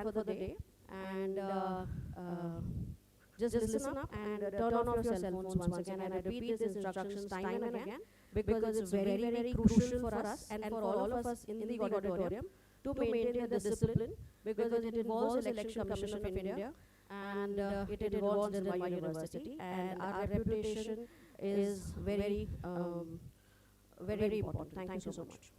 plan for the day, and just listen up and turn off your cell phones once again. And I repeat these instructions time and again because it's very, very crucial for us and for all of us in the auditorium to maintain the discipline, because it involves Election Commission of India, and it involves the Nirma University, and our reputation is very, very important. Thank you so much.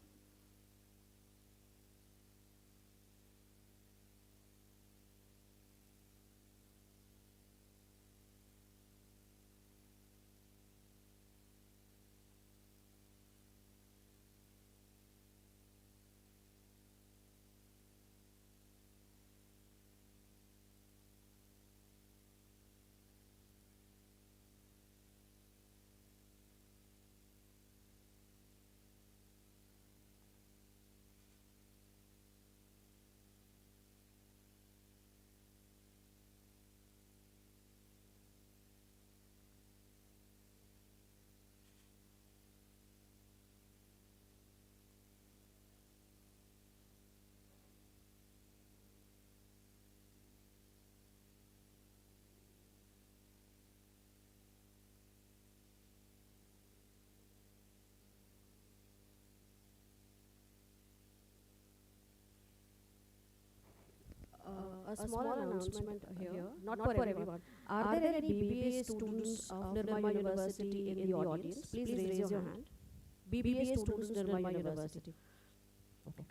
A small announcement here, not for everyone. Are there any BBA students of Nirma University in the audience? Please raise your hand. BBA students, Nirma University. Okay.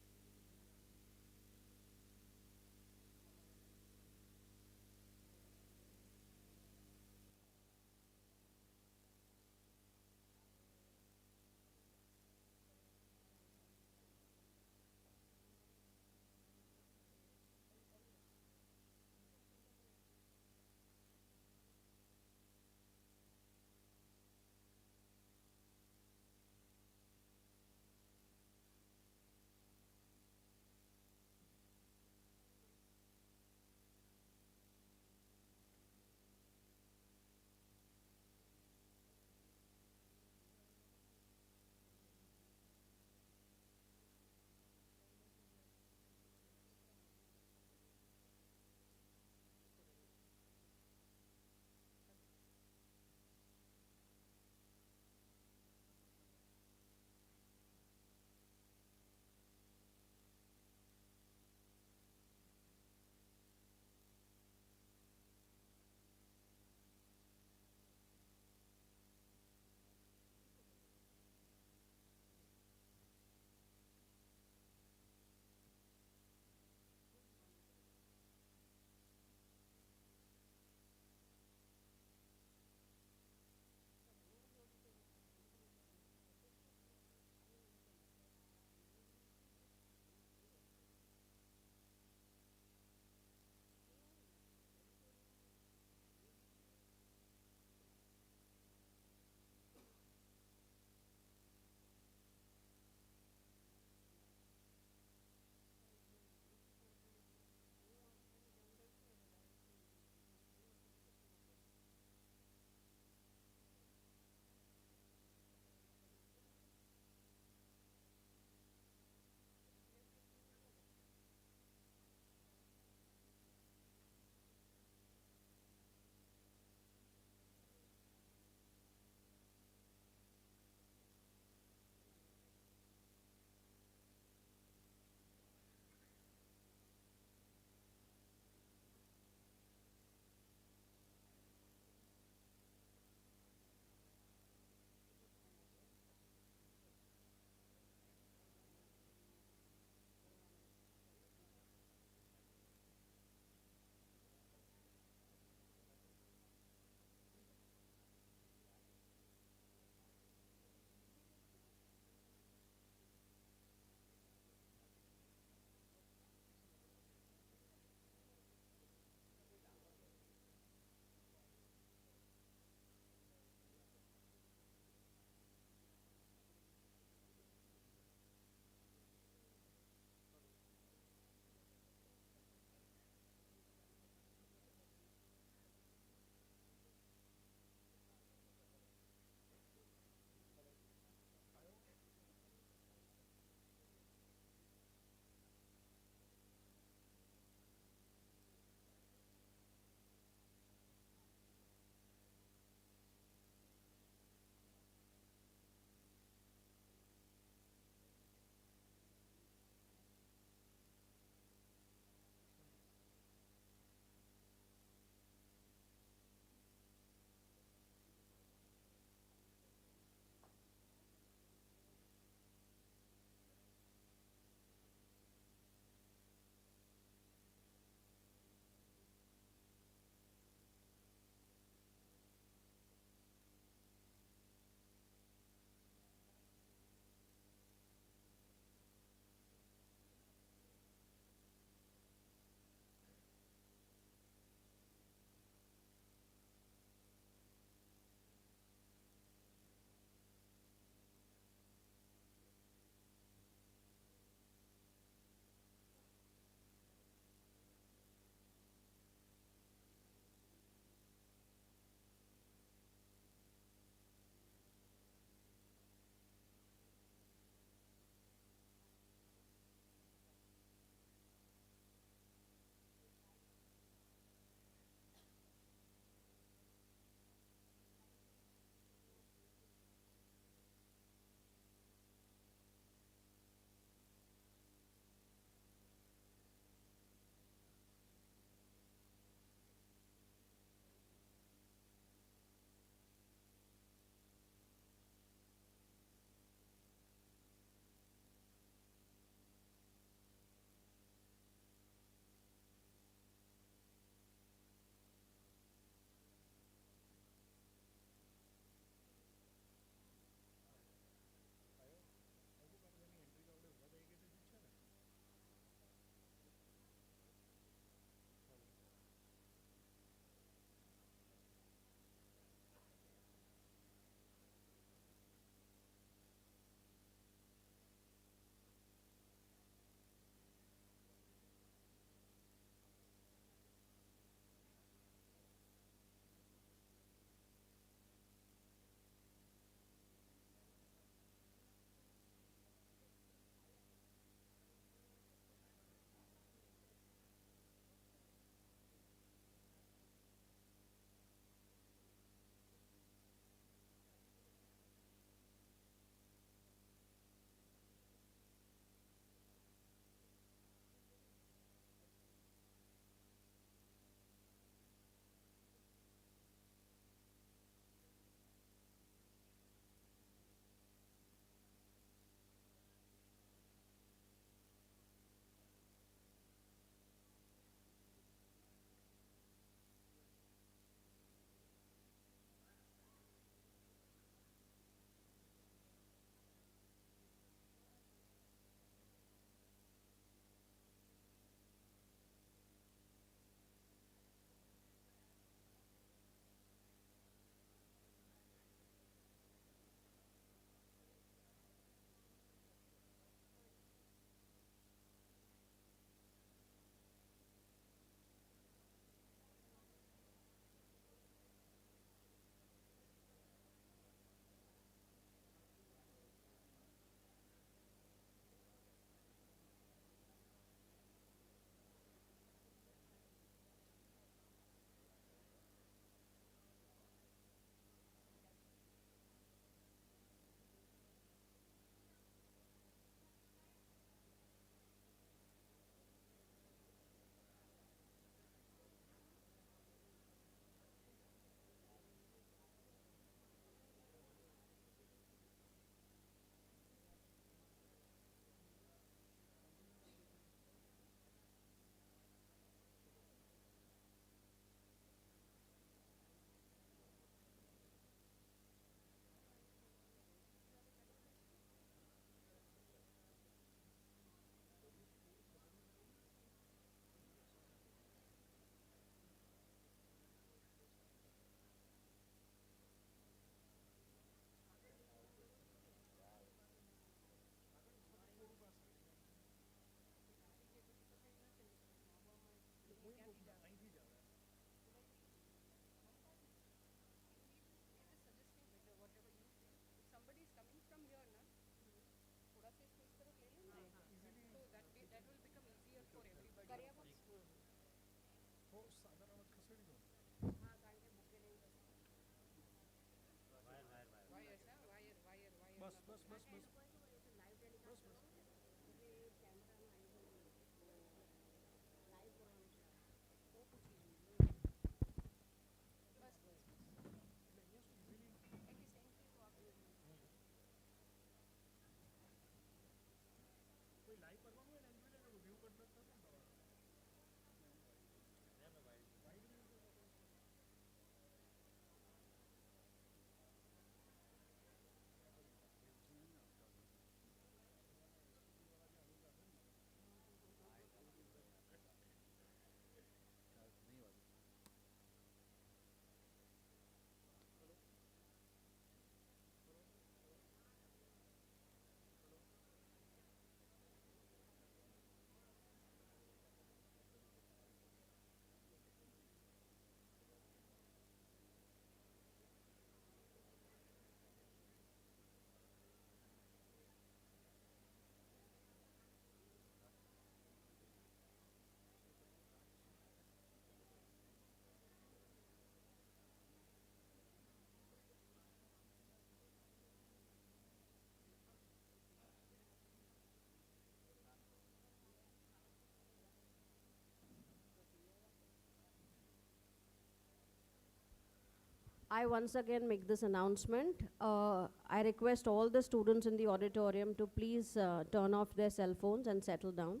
I once again make this announcement. I request all the students in the auditorium to please turn off their cell phones and settle down.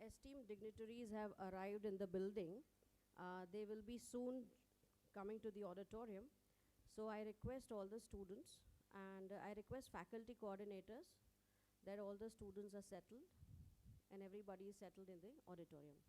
esteemed dignitaries have arrived in the building. They will be soon coming to the auditorium. So I request all the students and I request faculty coordinators that all the students are settled and everybody is settled in the auditorium.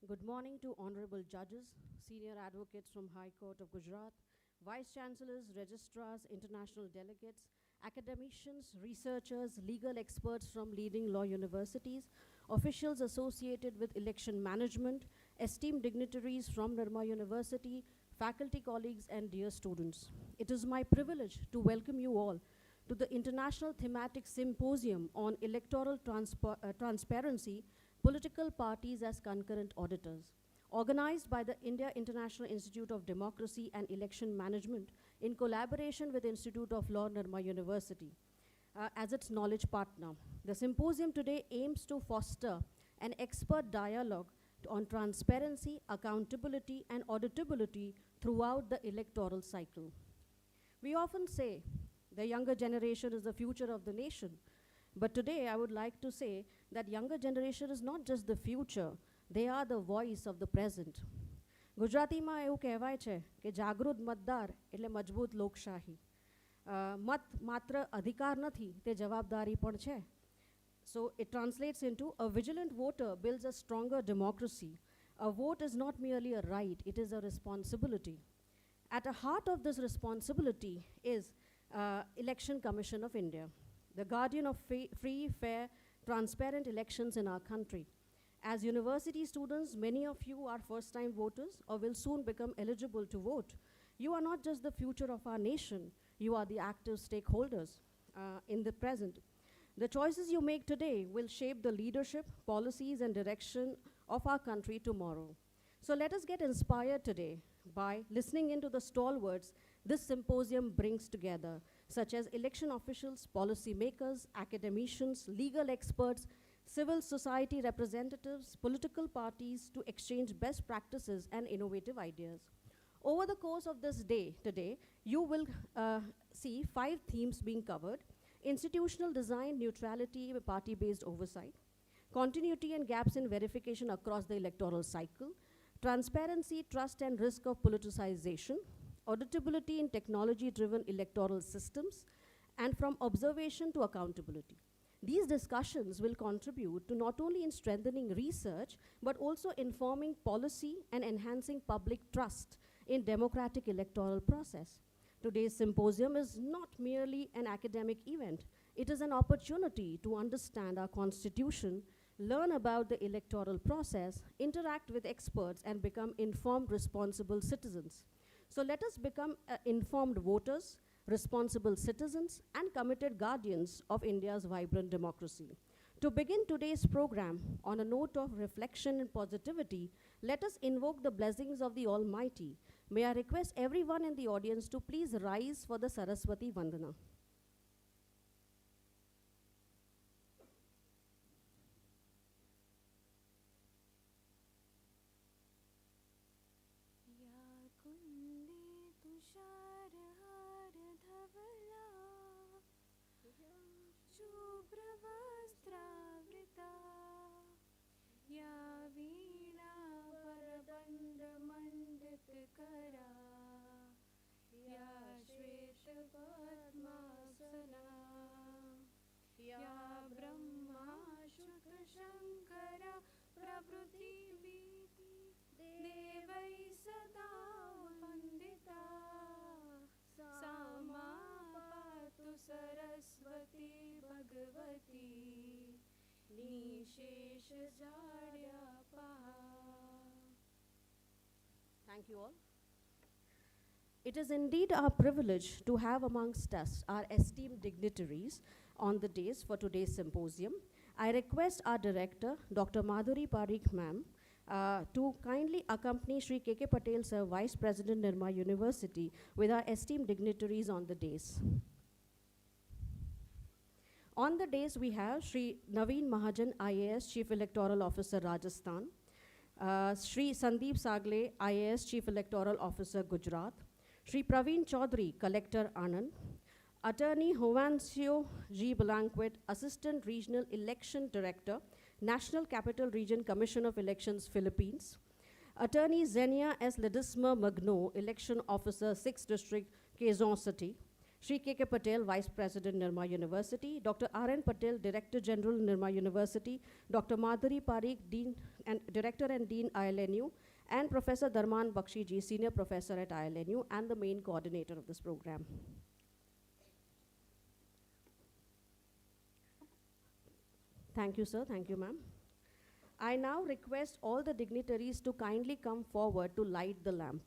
Good morning to honorable judges, senior advocates from High Court of Gujarat, vice chancellors, registrars, international delegates, academicians, researchers, legal experts from leading law universities, officials associated with election management, esteemed dignitaries from Nirma University, faculty colleagues, and dear students. It is my privilege to welcome you all to the International Thematic Symposium on Electoral Transparency, Political Parties as Concurrent Auditors, organized by the India International Institute of Democracy and Election Management in collaboration with Institute of Law, Nirma University, as its knowledge partner. The symposium today aims to foster an expert dialogue on transparency, accountability, and auditability throughout the electoral cycle. We often say the younger generation is the future of the nation. But today, I would like to say that younger generation is not just the future, they are the voice of the present. ગુજરાતીમાં એવું કહેવાય છે કે જાગૃત મતદાર એટલે મજબૂત લોકશાહી. મત માત્ર અધિકાર નથી, તે જવાબદારી પણ છે. So it translates into a vigilant voter builds a stronger democracy. A vote is not merely a right, it is a responsibility. At the heart of this responsibility is Election Commission of India, the guardian of free, fair, transparent elections in our country. As university students, many of you are first-time voters or will soon become eligible to vote. You are not just the future of our nation, you are the active stakeholders in the present. The choices you make today will shape the leadership, policies, and direction of our country tomorrow. So let us get inspired today by listening into the stalwarts this symposium brings together, such as election officials, policymakers, academicians, legal experts, civil society representatives, political parties, to exchange best practices and innovative ideas. Over the course of this day today, you will see 5 themes being covered. institutional design, neutrality, party-based oversight, continuity and gaps in verification across the electoral cycle, transparency, trust and risk of politicization, auditability in technology-driven electoral systems, and from observation to accountability. These discussions will contribute to not only in strengthening research, but also informing policy and enhancing public trust in democratic electoral process. Today's symposium is not merely an academic event. It is an opportunity to understand our constitution, learn about the electoral process, interact with experts, and become informed, responsible citizens. So let us become informed voters, responsible citizens, and committed guardians of India's vibrant democracy. To begin today's program on a note of reflection and positivity, let us invoke the blessings of the Almighty. May I request everyone in the audience to please rise for the Saraswati Vandana. Saraswati Bhagwati निशेष जाड्या पहा. Thank you all. It is indeed our privilege to have amongst us our esteemed dignitaries on the days for today's symposium. I request our director, Dr. Madhuri Parikh ma'am, to kindly accompany Shri K.K. Patel sir, Vice President Nirma University, with our esteemed dignitaries on the days. On the days we have Shri Naveen Mahajan, IAS Chief Electoral Officer, Rajasthan, Shri Sandeep Sagle, IAS Chief Electoral Officer, Gujarat, Shri Praveen Chaudhary, Collector, Anand, Attorney Hovansio G. Blanquet, Assistant Regional Election Director, National Capital Region Commission of Elections, Philippines, Attorney Zenia S. Ledesma Magno, Election Officer, 6th District, Quezon City, Shri K.K. Patel, Vice President, Nirma University, Dr. R.N. Patel, Director General, Nirma University, Dr. Madhuri Parikh, Dean and Director and Dean, ILNU, and Professor Dharman Bakshi ji, Senior Professor at ILNU, and the main coordinator of this program. Thank you, sir. Thank you, ma'am. I now request all the dignitaries to kindly come forward to light the lamp.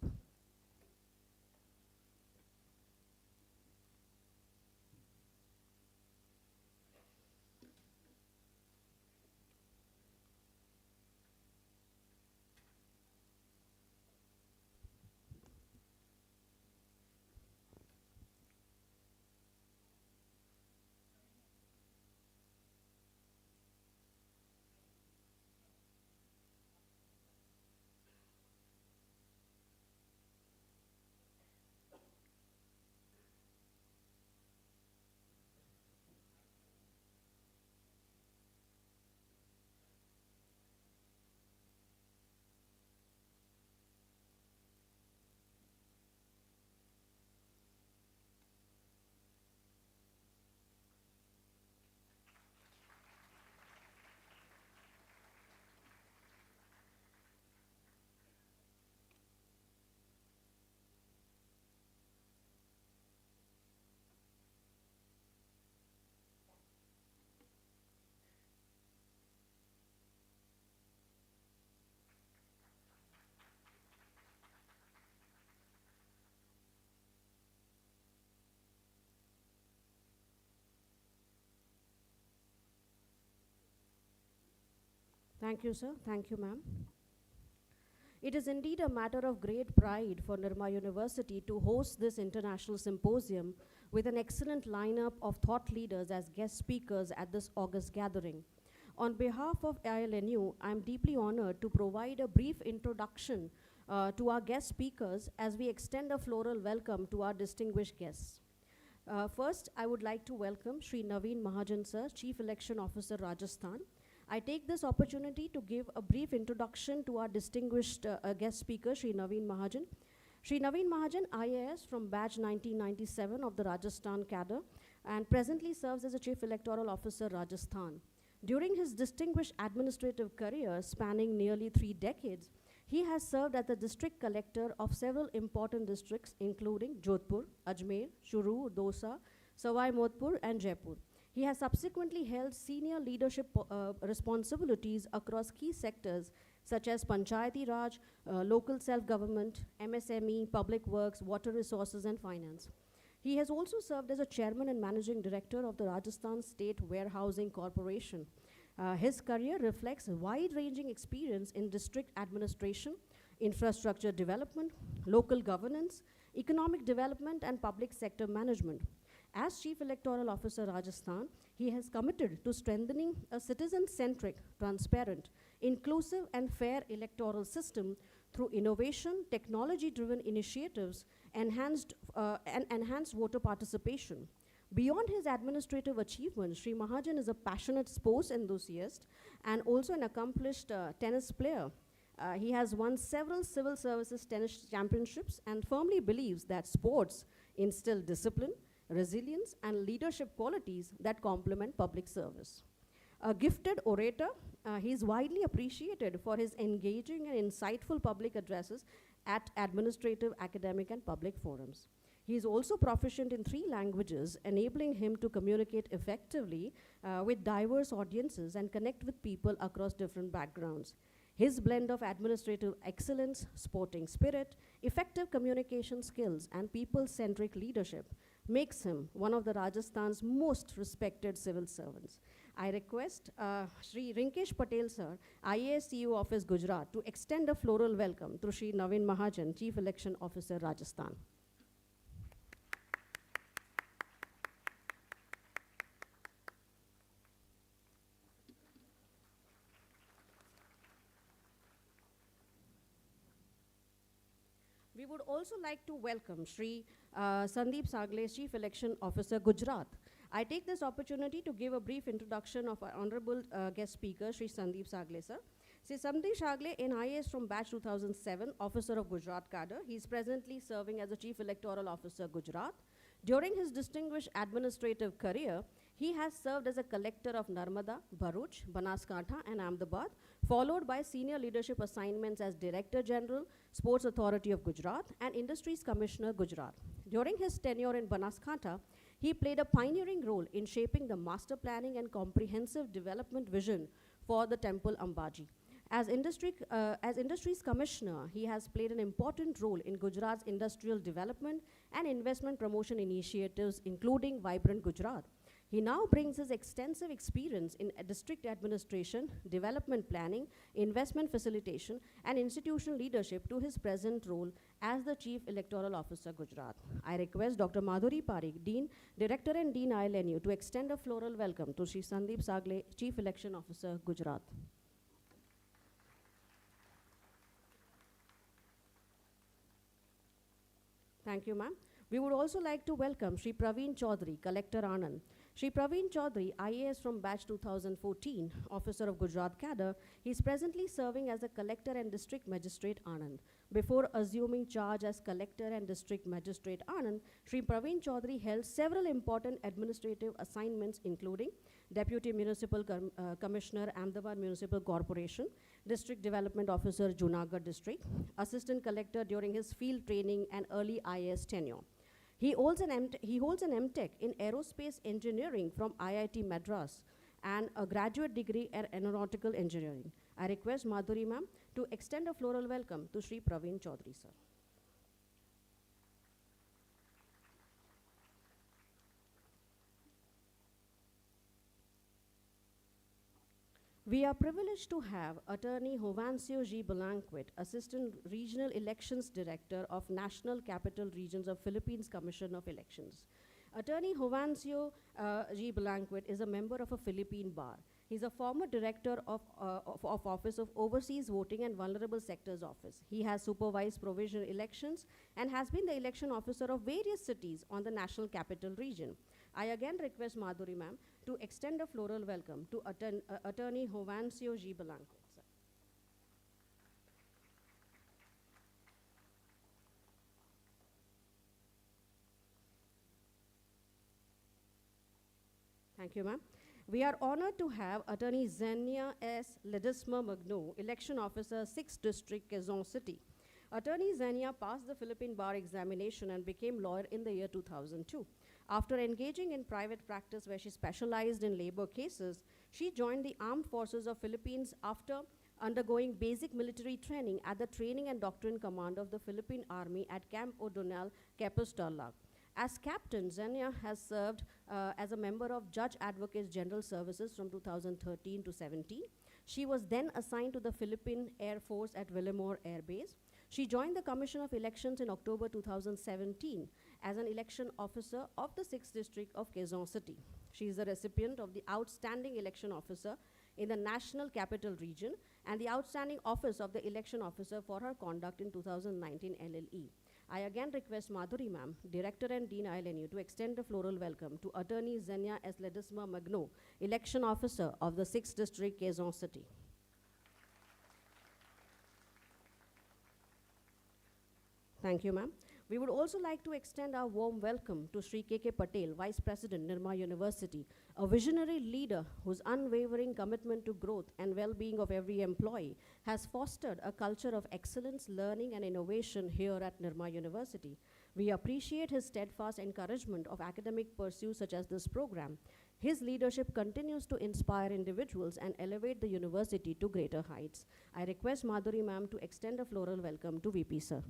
Thank you, sir. Thank you, ma'am. It is indeed a matter of great pride for Nirma University to host this international symposium with an excellent lineup of thought leaders as guest speakers at this August gathering. On behalf of ILNU, I'm deeply honored to provide a brief introduction to our guest speakers as we extend a floral welcome to our distinguished guests. First, I would like to welcome Shri Naveen Mahajan Sir, Chief Election Officer, Rajasthan. I take this opportunity to give a brief introduction to our distinguished guest speaker, Shri Naveen Mahajan. Shri Naveen Mahajan, IAS from batch 1997 of the Rajasthan cadre and presently serves as a Chief Electoral Officer, Rajasthan. During his distinguished administrative career spanning nearly 3 decades, he has served as the district collector of several important districts including Jodhpur, Ajmer, Shuru, Dosa, Sawai Madhopur and Jaipur. He has subsequently held senior leadership responsibilities across key sectors such as Panchayati Raj, local self-government, MSME, public works, water resources and finance. He has also served as a chairman and managing director of the Rajasthan State Warehousing Corporation. His career reflects a wide-ranging experience in district administration, infrastructure development, local governance, economic development and public sector management. As Chief Electoral Officer Rajasthan, he has committed to strengthening a citizen-centric, transparent, inclusive and fair electoral system through innovation, technology-driven initiatives, and enhanced voter participation. Beyond his administrative achievements, Sri Mahajan is a passionate sports enthusiast and also an accomplished tennis player. He has won several civil services tennis championships and firmly believes that sports instill discipline, resilience, and leadership qualities that complement public service. A gifted orator, he is widely appreciated for his engaging and insightful public addresses at administrative, academic, and public forums. He is also proficient in 3 languages, enabling him to communicate effectively with diverse audiences and connect with people across different backgrounds. His blend of administrative excellence, sporting spirit, effective communication skills, and people-centric leadership makes him one of the Rajasthan's most respected civil servants. I request Shri Rinkesh Patel Sir, IAS CEO Office Gujarat, to extend a floral welcome to Shri Naveen Mahajan, Chief Election Officer Rajasthan. We would also like to welcome Shri Sandeep Sagle, Chief Election Officer, Gujarat. I take this opportunity to give a brief introduction of our honorable guest speaker, Shri Sandeep Sagle, sir. Shri Sandeep Sagle, NIAS from batch 2007, Officer of Gujarat cadre. He is presently serving as the Chief Electoral Officer, Gujarat. During his distinguished administrative career, he has served as a collector of Narmada, Bharuch, Banaskantha and Ahmedabad, followed by senior leadership assignments as Director General, Sports Authority of Gujarat and Industries Commissioner, Gujarat. During his tenure in Banaskantha, he played a pioneering role in shaping the master planning and comprehensive development vision for the Temple Ambaji. As Industries Commissioner, he has played an important role in Gujarat's industrial development and investment promotion initiatives, including Vibrant Gujarat. He now brings his extensive experience in district administration, development planning, investment facilitation, and institutional leadership to his present role as the Chief Electoral Officer, Gujarat. I request Dr. Madhuri Parikh, Dean, Director and Dean ILNU, to extend a floral welcome to Shri Sandeep Sagle, Chief Election Officer, Gujarat. Thank you, ma'am. We would also like to welcome Shri Praveen Chaudhary, Collector Anand. Shri Praveen Chaudhary, IAS from batch 2014, Officer of Gujarat cadre. He is presently serving as a Collector and District Magistrate Anand. Before assuming charge as Collector and District Magistrate Anand, Shri Praveen Chaudhary held several important administrative assignments, including Deputy Municipal Commissioner, Ahmedabad Municipal Corporation, District Development Officer, Junagadh District, Assistant Collector during his field training and early IAS tenure. He holds an MTech in Aerospace Engineering from IIT Madras and a graduate degree in Aeronautical Engineering. I request Madhuri ma'am to extend a floral welcome to Shri Praveen Chaudhary, sir. We are privileged to have Attorney Hovansio G. Belanquet, Assistant Regional Elections Director of National Capital Regions of Philippines Commission of Elections. Attorney Hovansio G. Belanquet is a member of a Philippine bar. He's a former director of Office of Overseas Voting and Vulnerable Sectors Office. He has supervised provisional elections and has been the election officer of various cities on the National Capital Region. I again request Madhuri ma'am to extend a floral welcome to Attorney Jovancio G. Belanco. Sir. Thank you, ma'am. We are honored to have Attorney Xenia S. Ledesma Magno, Election Officer, 6th District, Quezon City. Attorney Xenia passed the Philippine Bar examination and became lawyer in the year 2002. After engaging in private practice where she specialized in labor cases, she joined the Armed Forces of Philippines after undergoing basic military training at the Training and Doctrine Command of the Philippine Army at Camp O'Donnell, Campus Tarlac. As captain, Xenia has served as a member of Judge Advocates General Services from 2013 to 17. She was then assigned to the Philippine Air Force at Villamor Air Base. She joined the Commission of Elections in October 2017 as an election officer of the 6th District of Quezon City. She is the recipient of the Outstanding Election Officer in the National Capital Region and the Outstanding Office of the Election Officer for her conduct in 2019 LLE. I again request Madhuri ma'am, Director and Dean ILNU, to extend a floral welcome to Attorney Xenia S. Ledesma Magno, Election Officer of the 6th District, Quezon City. Thank you, ma'am. We would also like to extend our warm welcome to Sri K.K. Patel, Vice President, Nirma University, a visionary leader whose unwavering commitment to growth and well-being of every employee has fostered a culture of excellence, learning, and innovation here at Nirma University. We appreciate his steadfast encouragement of academic pursuits such as this program. His leadership continues to inspire individuals and elevate the university to greater heights. I request Madhuri ma'am to extend a floral welcome to VP sir.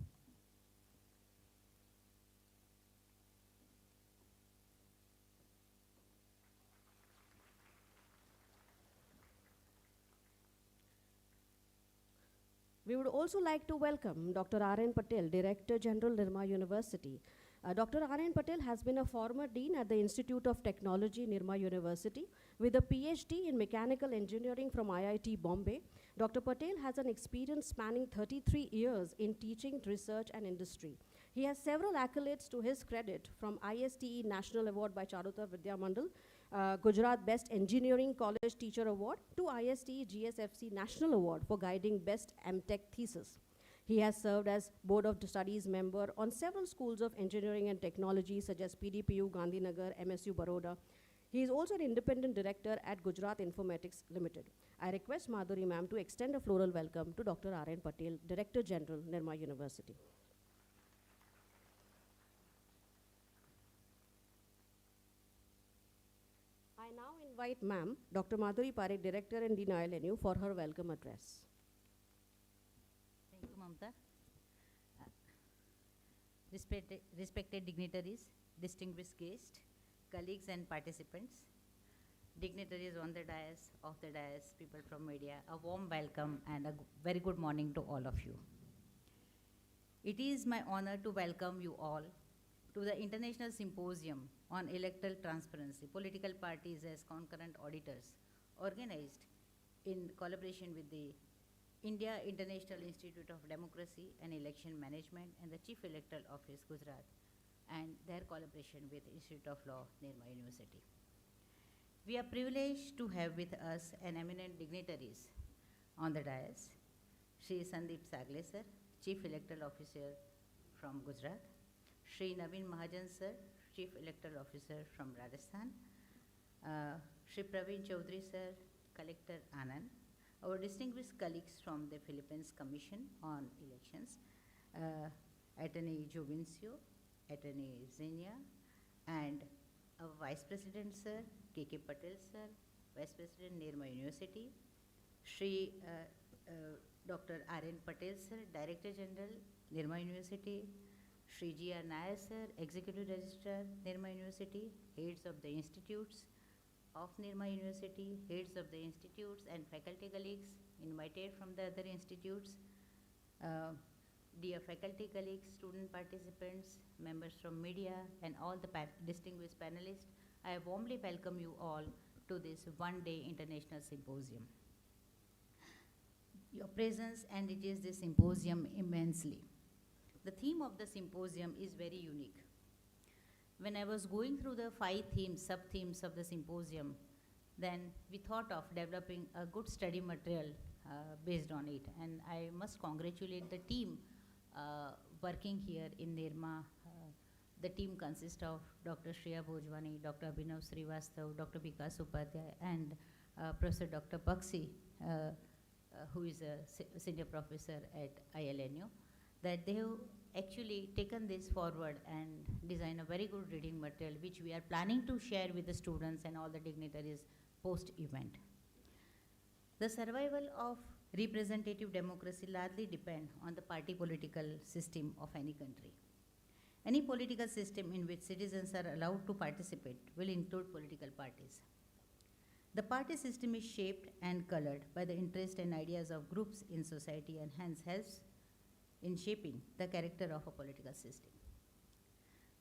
We would also like to welcome Dr. R.N. Patel, Director General, Nirma University. Dr. R.N. Patel has been a former dean at the Institute of Technology, Nirma University, with a PhD in Mechanical Engineering from IIT Bombay. Dr. Patel has an experience spanning 33 years in teaching, research, and industry. He has several accolades to his credit, from ISTE National Award by Charutar Vidya Mandal, Gujarat Best Engineering College Teacher Award, to ISTE GSFC National Award for guiding Best MTech Thesis. He has served as Board of Studies member on several schools of engineering and technology such as PDPU, Gandhinagar, MSU Baroda. He is also an independent director at Gujarat Informatics Limited. I request Madhuri ma'am to extend a floral welcome to Dr. R.N. Patel, Director General, Nirma University. I now invite ma'am, Dr. Madhuri Parekh, Director and Dean ILNU, for her welcome address. Thank you, Mamta. Respected dignitaries, distinguished guests, colleagues and participants, dignitaries on the dais, off the dais, people from media, a warm welcome and a very good morning to all of you. It is my honor to welcome you all to the International Symposium on Electoral Transparency, Political Parties as Concurrent Auditors, organized in collaboration with the India International Institute of Democracy and Election Management and the Chief Electoral Office, Gujarat, and their collaboration with Institute of Law, Nirma University. We are privileged to have with us an eminent dignitaries on the dais, Shri Sandeep Sagle sir, Chief Electoral Officer from Gujarat, Shri Naveen Mahajan sir, Chief Electoral Officer from Rajasthan, Shri Praveen Chaudhary sir, Collector Anand, our distinguished colleagues from the Philippines Commission on Elections, Attorney Jovincio, Attorney Xenia, and our Vice President sir, K.K. Patel sir, Vice President Nirma University, Shri Dr. R.N. Patel sir, Director General, Nirma University, Shri G.R. Nair sir, Executive Registrar, Nirma University, heads of the institutes of Nirma University, heads of the institutes and faculty colleagues invited from the other institutes, dear faculty colleagues, student participants, members from media, and all the distinguished panelists, I warmly welcome you all to this one-day international symposium. Your presence enriches this symposium immensely. The theme of the symposium is very unique. When I was going through the 5 themes, sub-themes of the symposium, then we thought of developing a good study material based on it. And I must congratulate the team working here in Nirma. The team consists of Dr. Shreya Bhojwani, Dr. Abhinav Srivastav, Dr. Vikas Upadhyay, and Professor Dr. Bakshi, who is a senior professor at ILNU, that they have actually taken this forward and designed a very good reading material, which we are planning to share with the students and all the dignitaries post-event. The survival of representative democracy largely depend on the party political system of any country. Any political system in which citizens are allowed to participate will include political parties. The party system is shaped and colored by the interests and ideas of groups in society and hence helps in shaping the character of a political system.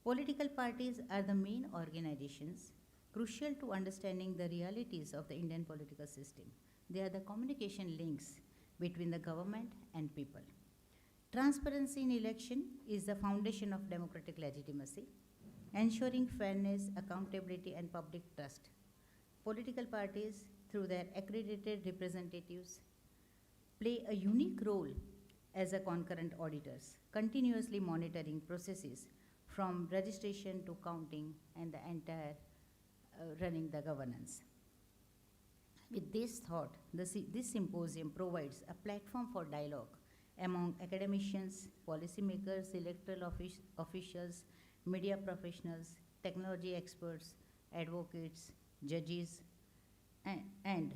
Political parties are the main organizations crucial to understanding the realities of the Indian political system. They are the communication links between the government and people. Transparency in election is the foundation of democratic legitimacy, ensuring fairness, accountability, and public trust. Political parties, through their accredited representatives, play a unique role as a concurrent auditors, continuously monitoring processes from registration to counting and the entire running the governance. With this thought, this symposium provides a platform for dialogue among academicians, policymakers, electoral officials, media professionals, technology experts, advocates, judges, and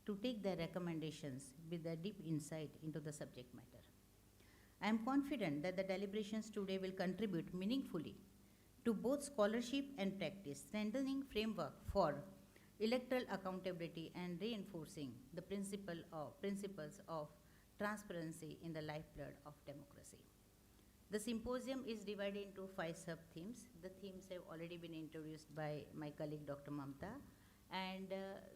to take their recommendations with a deep insight into the subject matter. I am confident that the deliberations today will contribute meaningfully to both scholarship and practice, strengthening framework for electoral accountability and reinforcing the principles of transparency in the lifeblood of democracy. The symposium is divided into 5 sub-themes. The themes have already been introduced by my colleague Dr. Mamta, and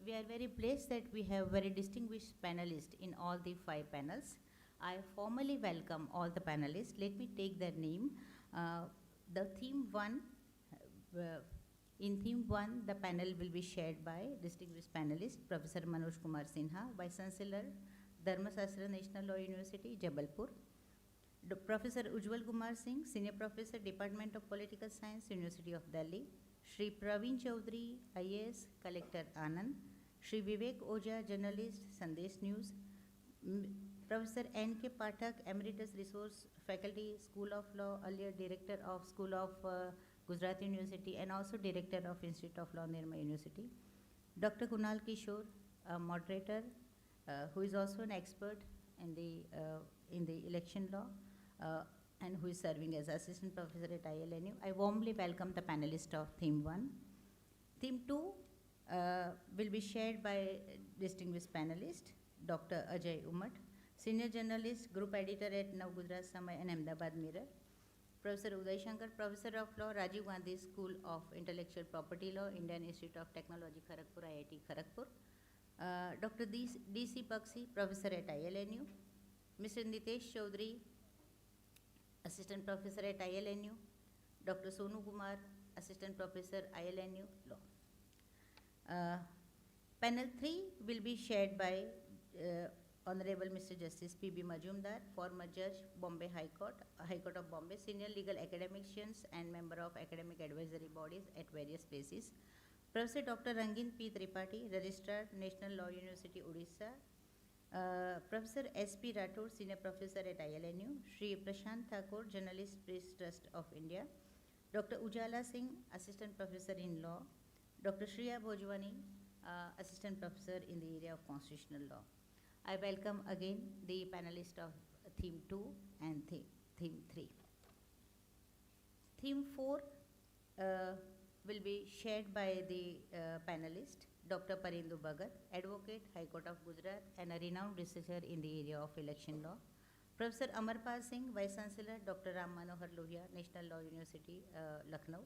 we are very blessed that we have very distinguished panelists in all the 5 panels. I formally welcome all the panelists. Let me take their name. The theme 1, in theme 1, the panel will be shared by distinguished panelist Professor Manoj Kumar Sinha, Vice Chancellor, Dharmasastra National Law University, Jabalpur. Professor Ujjwal Kumar Singh, Senior Professor, Department of Political Science, University of Delhi. Shri Praveen Chaudhary, IAS, Collector Anand. Shri Vivek Oja, Journalist, Sandesh News. Professor N.K. Pathak, Emeritus Resource Faculty, School of Law, earlier Director of School of Gujarat University and also Director of Institute of Law, Nirma University. Dr. Kunal Kishore, a moderator who is also an expert in the election law and who is serving as Assistant Professor at ILNU. I warmly welcome the panelists of Theme 1. Theme 2 will be shared by distinguished panelist, Dr. Ajay Umat, Senior Journalist, Group Editor at Nav Gujarat Samay and Ahmedabad Mirror. Professor Uday Shankar, Professor of Law, Rajiv Gandhi School of Intellectual Property Law, Indian Institute of Technology, Kharagpur, IIT Kharagpur. Dr. D.C. Bakshi, Professor at ILNU. Mr. Nitesh Chaudhary, Assistant Professor at ILNU. Dr. Sonu Kumar, Assistant Professor, ILNU Law. Panel 3 will be shared by Honorable Mr. Justice P.B. Majumdar, former Judge, Bombay High Court, High Court of Bombay, Senior Legal Academicians and Member of Academic Advisory Bodies at various places. Professor Dr. Rangin P. Tripathi, Registrar, National Law University, Odisha. Professor S.P. Rathore, Senior Professor at ILNU. Shri Prashant Thakur, Journalist, Press Trust of India. Dr. Ujjwala Singh, Assistant Professor in Law. Dr. Shreya Bhojwani, Assistant Professor in the area of Constitutional Law. I welcome again the panelists of Theme 2 and Theme 3. Theme 4 will be shared by the panelist, Dr. Parindu Bhagat, Advocate, High Court of Gujarat, and a renowned researcher in the area of election law. Professor Amarpal Singh, Vice Chancellor, Dr. Ram Manohar Lohia, National Law University, Lucknow.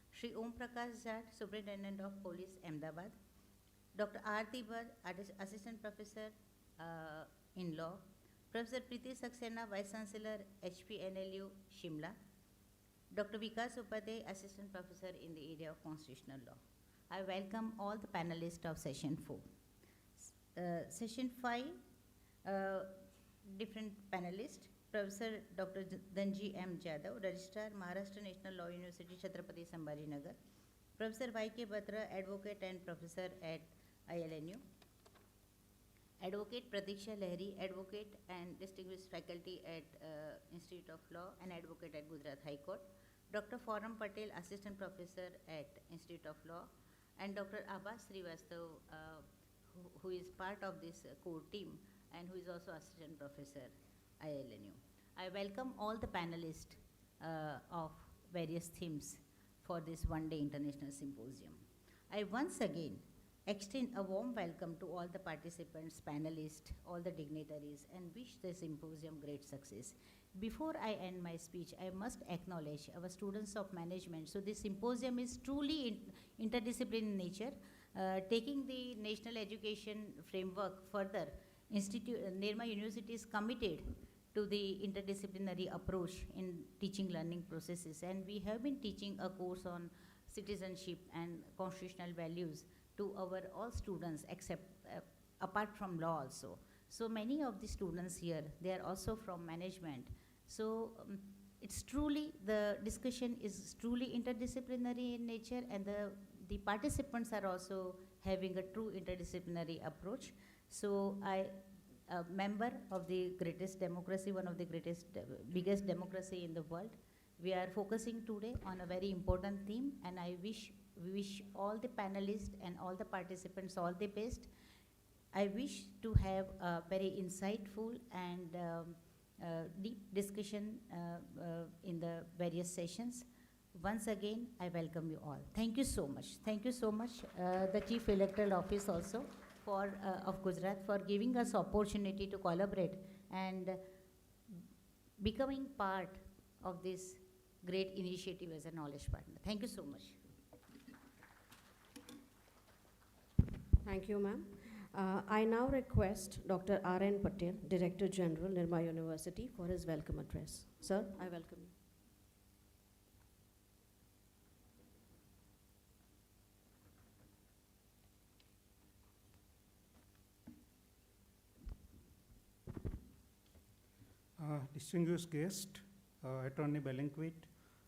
Shri Om Prakash Jat, Superintendent of Police, Ahmedabad. Dr. R. Tibar, Assistant Professor in Law, Professor Preeti Saxena, Vice Chancellor, HPNLU, Shimla, Dr. Vikas Upadhyay, Assistant Professor in the area of Constitutional Law. I welcome all the panelists of Session 4. Session 5, different panelists. Professor Dr. Dhanji M. Jadhav, Registrar, Maharashtra National Law University, Chhatrapati Sambhaji Nagar. Professor Y.K. Batra, Advocate and Professor at ILNU. Advocate Pratiksha Lahiri, Advocate and Distinguished Faculty at Institute of Law and Advocate at Gujarat High Court. Dr. Forum Patel, Assistant Professor at Institute of Law. And Dr. Abbas Srivastav, who is part of this core team and who is also Assistant Professor ILNU. I welcome all the panelists of various themes for this one-day international symposium. I once again extend a warm welcome to all the participants, panelists, all the dignitaries, and wish the symposium great success. Before I end my speech, I must acknowledge our students of management. So this symposium is truly interdisciplinary in nature, taking the national education framework further. Nirma University is committed to the interdisciplinary approach in teaching learning processes, and we have been teaching a course on citizenship and constitutional values to our all students except apart from law also. So many of the students here, they are also from management. So it's truly, the discussion is truly interdisciplinary in nature, and the participants are also having a true interdisciplinary approach. So a member of the greatest democracy, one of the greatest, biggest democracy in the world, we are focusing today on a very important theme, and we wish all the panelists and all the participants all the best. I wish to have a very insightful and deep discussion in the various sessions. Once again, I welcome you all. Thank you so much. Thank you so much, the Chief Electoral Office also of Gujarat for giving us opportunity to collaborate and becoming part of this great initiative as a knowledge partner. Thank you so much. Thank you, ma'am. I now request Dr. R.N. Patel, Director General, Nirma University, for his welcome address. Sir, I welcome you. Distinguished guest, Attorney Belenquit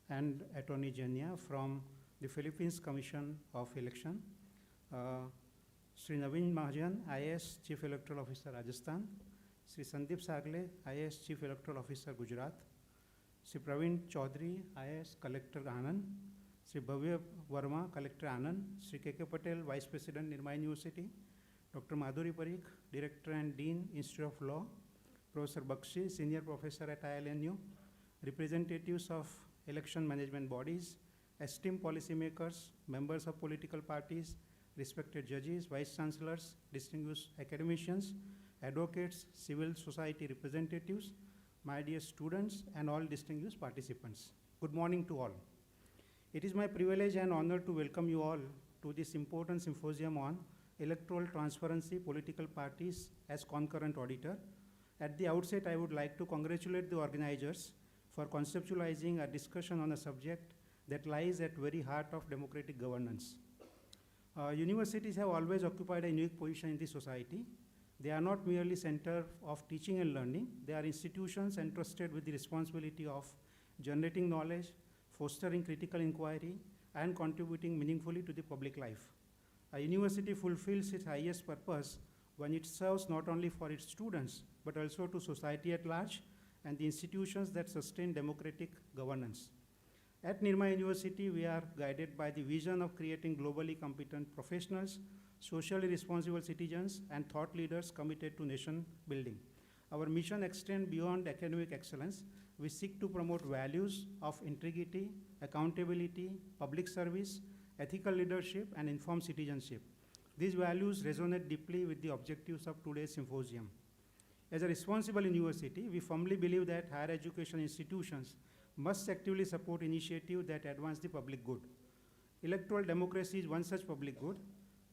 and Attorney Jania from the Philippines Commission of Election, Sri Naveen Mahajan, IAS Chief Electoral Officer, Rajasthan, Sri Sandeep Sagle, IAS Chief Electoral Officer, Gujarat, Sri Praveen Chaudhary, IAS Collector, Anand, Sri Bhavya Verma, Collector, Anand, Sri K.K. Patel, Vice President, Nirma University, Dr. Madhuri Parikh, Director and Dean, Institute of Law, Professor Bakshi, Senior Professor at ILNU, representatives of election management bodies, esteemed policymakers, members of political parties, respected judges, vice chancellors, distinguished academicians, advocates, civil society representatives, my dear students, and all distinguished participants. Good morning to all. It is my privilege and honor to welcome you all to this important symposium on electoral transparency, political parties as concurrent auditor. At the outset, I would like to congratulate the organizers for conceptualizing a discussion on a subject that lies at very heart of democratic governance. Universities have always occupied a unique position in the society. They are not merely center of teaching and learning. They are institutions entrusted with the responsibility of generating knowledge, fostering critical inquiry, and contributing meaningfully to the public life. A university fulfills its highest purpose when it serves not only for its students, but also to society at large and the institutions that sustain democratic governance. At Nirma University, we are guided by the vision of creating globally competent professionals, socially responsible citizens, and thought leaders committed to nation building. Our mission extends beyond academic excellence. We seek to promote values of integrity, accountability, public service, ethical leadership, and informed citizenship. These values resonate deeply with the objectives of today's symposium. As a responsible university, we firmly believe that higher education institutions must actively support initiatives that advance the public good. Electoral democracy is one such public good.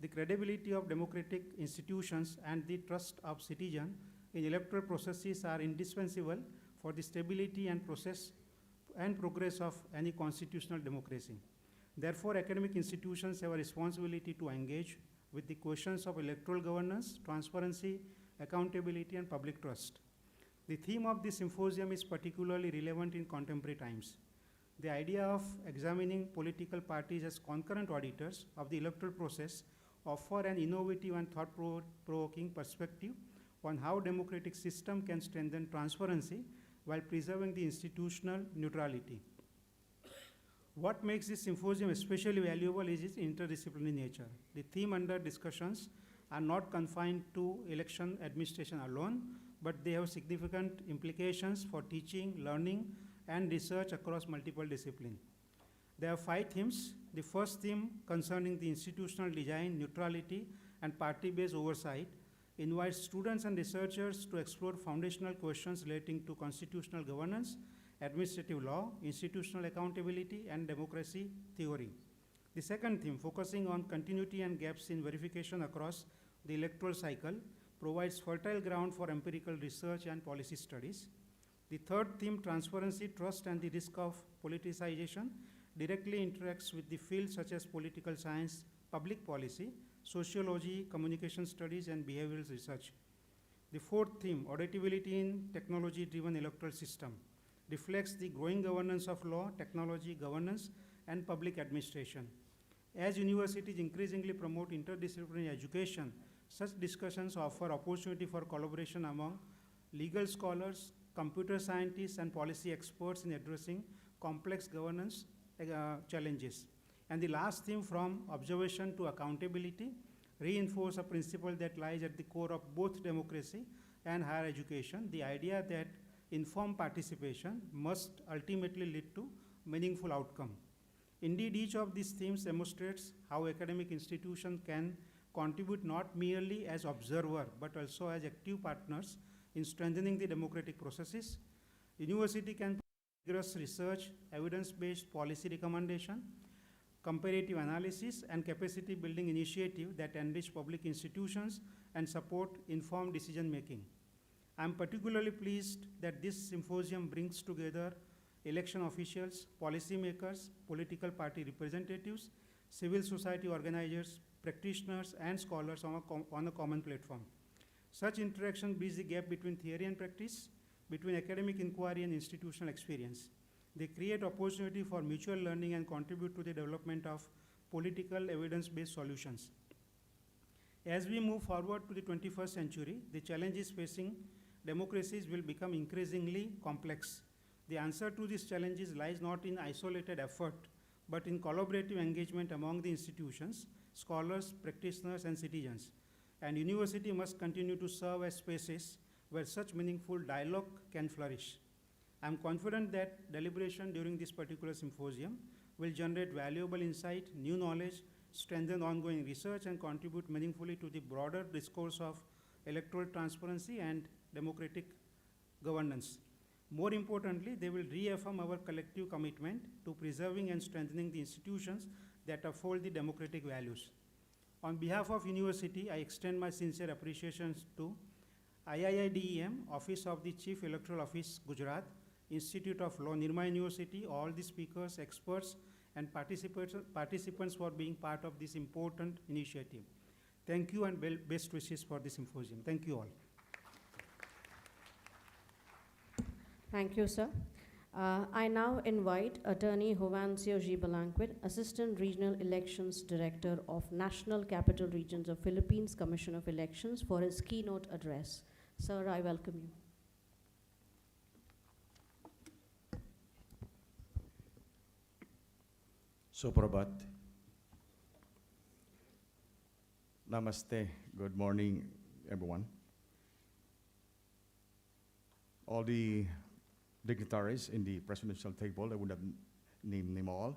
The credibility of democratic institutions and the trust of citizens in electoral processes are indispensable for the stability and process and progress of any constitutional democracy. Therefore, academic institutions have a responsibility to engage with the questions of electoral governance, transparency, accountability, and public trust. The theme of this symposium is particularly relevant in contemporary times. The idea of examining political parties as concurrent auditors of the electoral process offer an innovative and thought-provoking perspective on how democratic system can strengthen transparency while preserving the institutional neutrality. What makes this symposium especially valuable is its interdisciplinary nature. The theme under discussions are not confined to election administration alone, but they have significant implications for teaching, learning, and research across multiple disciplines. There are 5 themes. The first theme, concerning the institutional design, neutrality, and party-based oversight, invites students and researchers to explore foundational questions relating to constitutional governance, administrative law, institutional accountability, and democracy theory. The second theme, focusing on continuity and gaps in verification across the electoral cycle, provides fertile ground for empirical research and policy studies. The third theme, transparency, trust, and the risk of politicization, directly interacts with the fields such as political science, public policy, sociology, communication studies, and behavioral research. The fourth theme, auditability in technology-driven electoral system, reflects the growing governance of law, technology, governance, and public administration. As universities increasingly promote interdisciplinary education, such discussions offer opportunity for collaboration among legal scholars, computer scientists, and policy experts in addressing complex governance challenges. And the last theme, from observation to accountability, reinforce a principle that lies at the core of both democracy and higher education, the idea that informed participation must ultimately lead to meaningful outcome. Indeed, each of these themes demonstrates how academic institutions can contribute not merely as observer, but also as active partners in strengthening the democratic processes. University can rigorous research, evidence-based policy recommendation, comparative analysis, and capacity building initiative that enrich public institutions and support informed decision making. I am particularly pleased that this symposium brings together election officials, policymakers, political party representatives, civil society organizers, practitioners, and scholars on a common platform. Such interaction bridges the gap between theory and practice, between academic inquiry and institutional experience. They create opportunity for mutual learning and contribute to the development of political evidence-based solutions. As we move forward to the 21st century, the challenges facing democracies will become increasingly complex. The answer to these challenges lies not in isolated effort, but in collaborative engagement among the institutions, scholars, practitioners, and citizens. And university must continue to serve as spaces where such meaningful dialogue can flourish. I am confident that deliberation during this particular symposium will generate valuable insight, new knowledge, strengthen ongoing research, and contribute meaningfully to the broader discourse of electoral transparency and democratic governance. More importantly, they will reaffirm our collective commitment to preserving and strengthening the institutions that uphold the democratic values. On behalf of university, I extend my sincere appreciations to IIIDEM, Office of the Chief Electoral Office, Gujarat, Institute of Law, Nirma University, all the speakers, experts, and participants for being part of this important initiative. Thank you, and best wishes for the symposium. Thank you all. Thank you, sir. I now invite Attorney Jovancio G. Balanquid, Assistant Regional Elections Director of National Capital Regions of Philippines Commission of Elections, for his keynote address. Sir, I welcome you. Suprabhat. Namaste. Good morning, everyone. All the dignitaries in the presidential table, I would not name them all.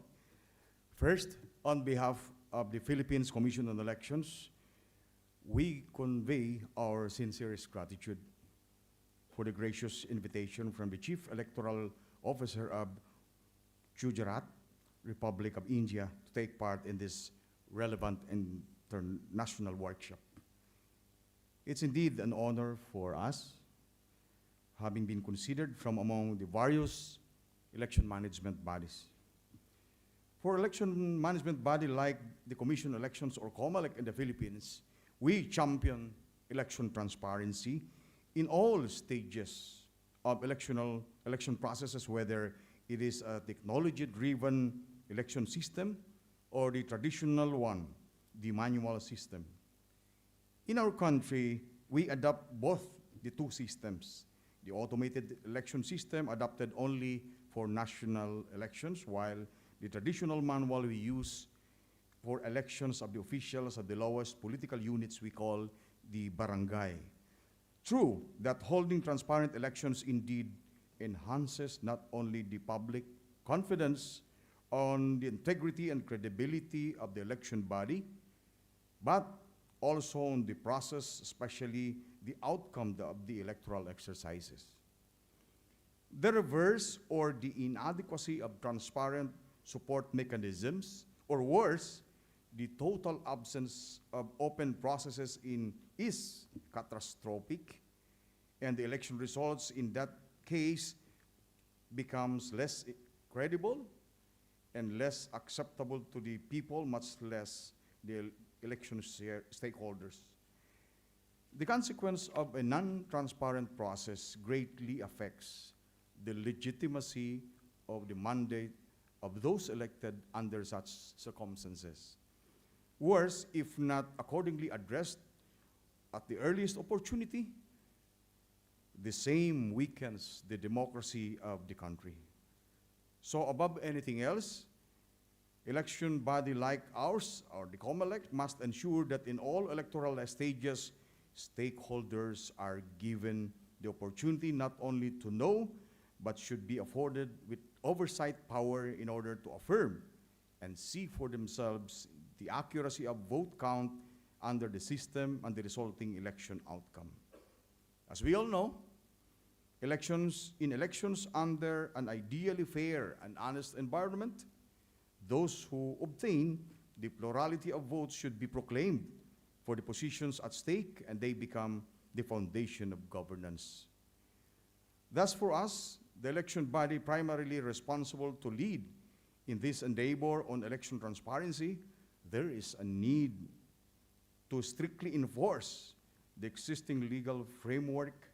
First, on behalf of the Philippines Commission on Elections, we convey our sincerest gratitude for the gracious invitation from the Chief Electoral Officer of Gujarat, Republic of India, to take part in this relevant and international workshop. It's indeed an honor for us, having been considered from among the various election management bodies. For election management body like the Commission on Elections or COMELEC in the Philippines, we champion election transparency in all stages of election processes, whether it is a technology-driven election system or the traditional one, the manual system. In our country, we adopt both the two systems. The automated election system adopted only for national elections, while the traditional manual we use for elections of the officials of the lowest political units we call the barangay. True that holding transparent elections indeed enhances not only the public confidence on the integrity and credibility of the election body, but also on the process, especially the outcome of the electoral exercises. The reverse or the inadequacy of transparent support mechanisms, or worse, the total absence of open processes is catastrophic, and the election results in that case becomes less credible and less acceptable to the people, much less the election stakeholders. The consequence of a non-transparent process greatly affects the legitimacy of the mandate of those elected under such circumstances. Worse, if not accordingly addressed at the earliest opportunity, the same weakens the democracy of the country. So above anything else, election body like ours, or the COMELEC, must ensure that in all electoral stages, stakeholders are given the opportunity not only to know, but should be afforded with oversight power in order to affirm and see for themselves the accuracy of vote count under the system and the resulting election outcome. As we all know, elections under an ideally fair and honest environment, those who obtain the plurality of votes should be proclaimed for the positions at stake, and they become the foundation of governance. Thus, for us, the election body primarily responsible to lead in this endeavor on election transparency, there is a need to strictly enforce the existing legal framework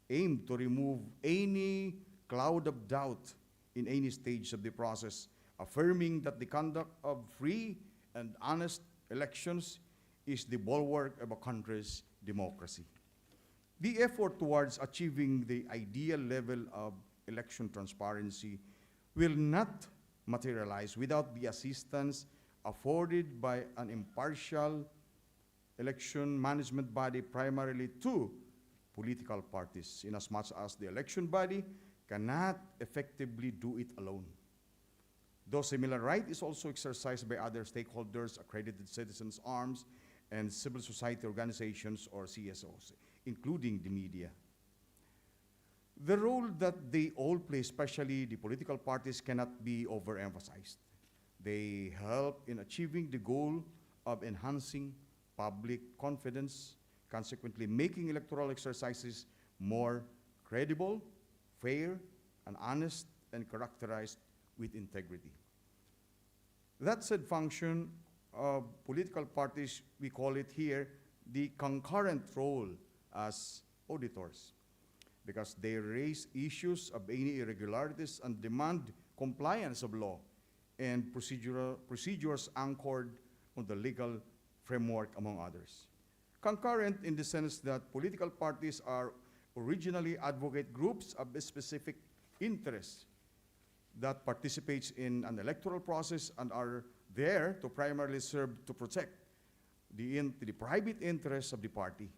aimed to remove any cloud of doubt in any stage of the process, affirming that the conduct of free and honest elections is the bulwark of a country's democracy. The effort towards achieving the ideal level of election transparency will not materialize without the assistance afforded by an impartial election management body, primarily to political parties, inasmuch as the election body cannot effectively do it alone. Though similar right is also exercised by other stakeholders, accredited citizens' arms, and civil society organizations, or CSOs, including the media. The role that they all play, especially the political parties, cannot be overemphasized. They help in achieving the goal of enhancing public confidence, consequently making electoral exercises more credible, fair, and honest, and characterized with integrity. That said function of political parties, we call it here the concurrent role as auditors, because they raise issues of any irregularities and demand compliance of law and procedures anchored on the legal framework, among others. Concurrent in the sense that political parties are originally advocate groups of a specific interest that participates in an electoral process and are there to primarily serve to protect the private interests of the party.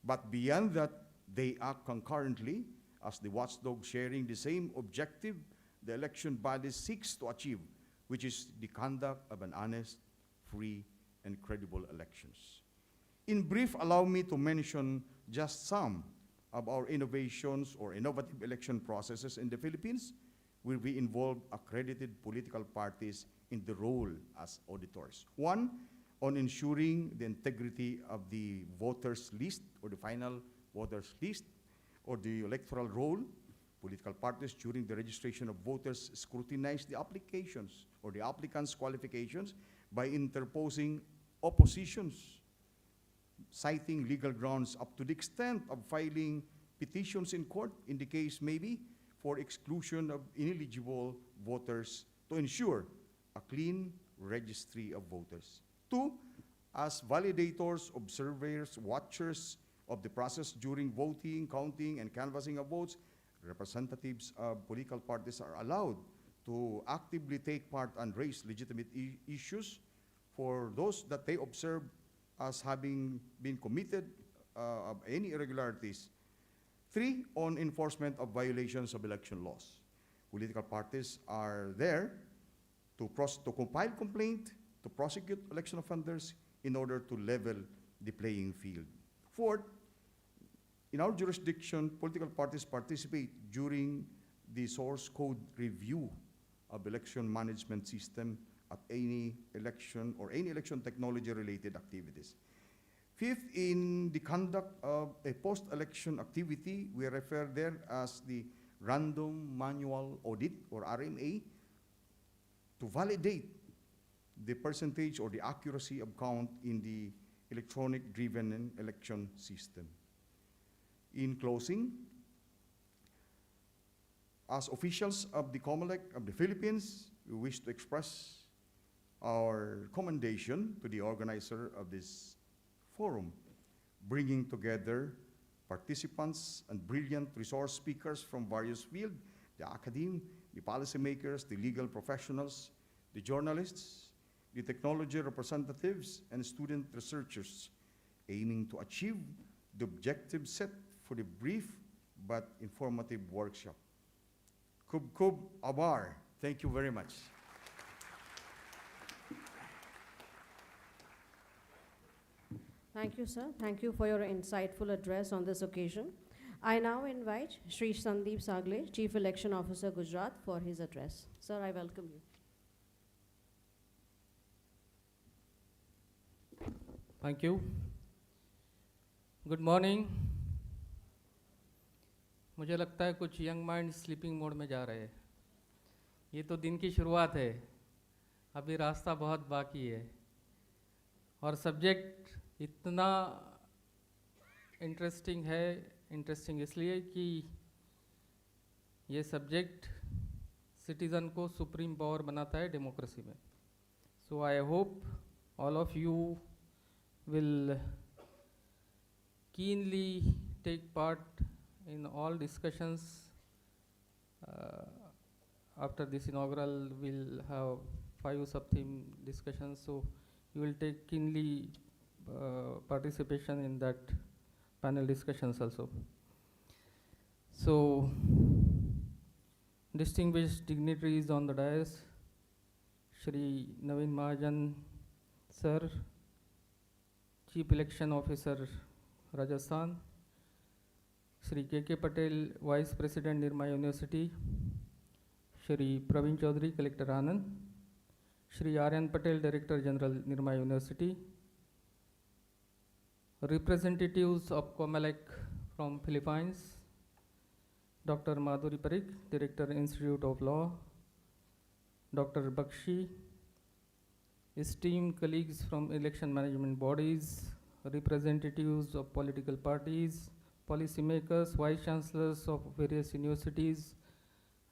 But beyond that, they act concurrently as the watchdog, sharing the same objective the election body seeks to achieve, which is the conduct of an honest, free, and credible elections. In brief, allow me to mention just some of our innovations or innovative election processes in the Philippines, where we involve accredited political parties in the role as auditors. One, on ensuring the integrity of the voters list or the final voters list or the electoral roll. Political parties during the registration of voters scrutinize the applications or the applicants' qualifications by interposing oppositions, citing legal grounds up to the extent of filing petitions in court in the case maybe for exclusion of ineligible voters to ensure a clean registry of voters. 2, as validators, observers, watchers of the process during voting, counting, and canvassing of votes, representatives of political parties are allowed to actively take part and raise legitimate issues for those that they observe as having been committed of any irregularities. 3, on enforcement of violations of election laws. Political parties are there to compile complaint, to prosecute election offenders in order to level the playing field. 4, in our jurisdiction, political parties participate during the source code review of election management system at any election or any election technology-related activities. 5th, in the conduct of a post-election activity, we refer there as the random manual audit or RMA to validate the percentage or the accuracy of count in the electronic-driven election system. In closing, as officials of the COMELEC of the Philippines, we wish to express our commendation to the organizer of this forum, bringing together participants and brilliant resource speakers from various fields, the academe, the policymakers, the legal professionals, the journalists, the technology representatives, and student researchers, aiming to achieve the objective set for the brief but informative workshop. Kub Kub Abar, thank you very much. Thank you, sir. Thank you for your insightful address on this occasion. I now invite Shri Sandeep Sagle, Chief Election Officer, Gujarat, for his address. Sir, I welcome you. Thank you. Good morning. मुझे लगता है कुछ young mind sleeping mode में जा रहे हैं. ये तो दिन की शुरुआत है, अभी रास्ता बहुत बाकी है और सब्जेक्ट इतना इंटरेस्टिंग है. इंटरेस्टिंग इसलिए कि ये सब्जेक्ट सिटीज़न को सुप्रीम पावर बनाता है डेमोक्रेसी में. So I hope all of you will keenly take part in all discussions. After this inaugural, we'll have 5 sub-theme discussions, so you will take keenly participation in that panel discussions also. So, distinguished dignitaries on the dais, Shri Naveen Mahajan, Sir, Chief Election Officer, Rajasthan, Shri K.K. Patel, Vice President, Nirma University, Shri Praveen Chaudhary, Collector Anand, Shri Aryan Patel, Director General, Nirma University, representatives of COMELEC from Philippines, Dr. Madhuri Parikh, Director, Institute of Law, Dr. Bakshi, esteemed colleagues from election management bodies, representatives of political parties, policymakers, vice chancellors of various universities,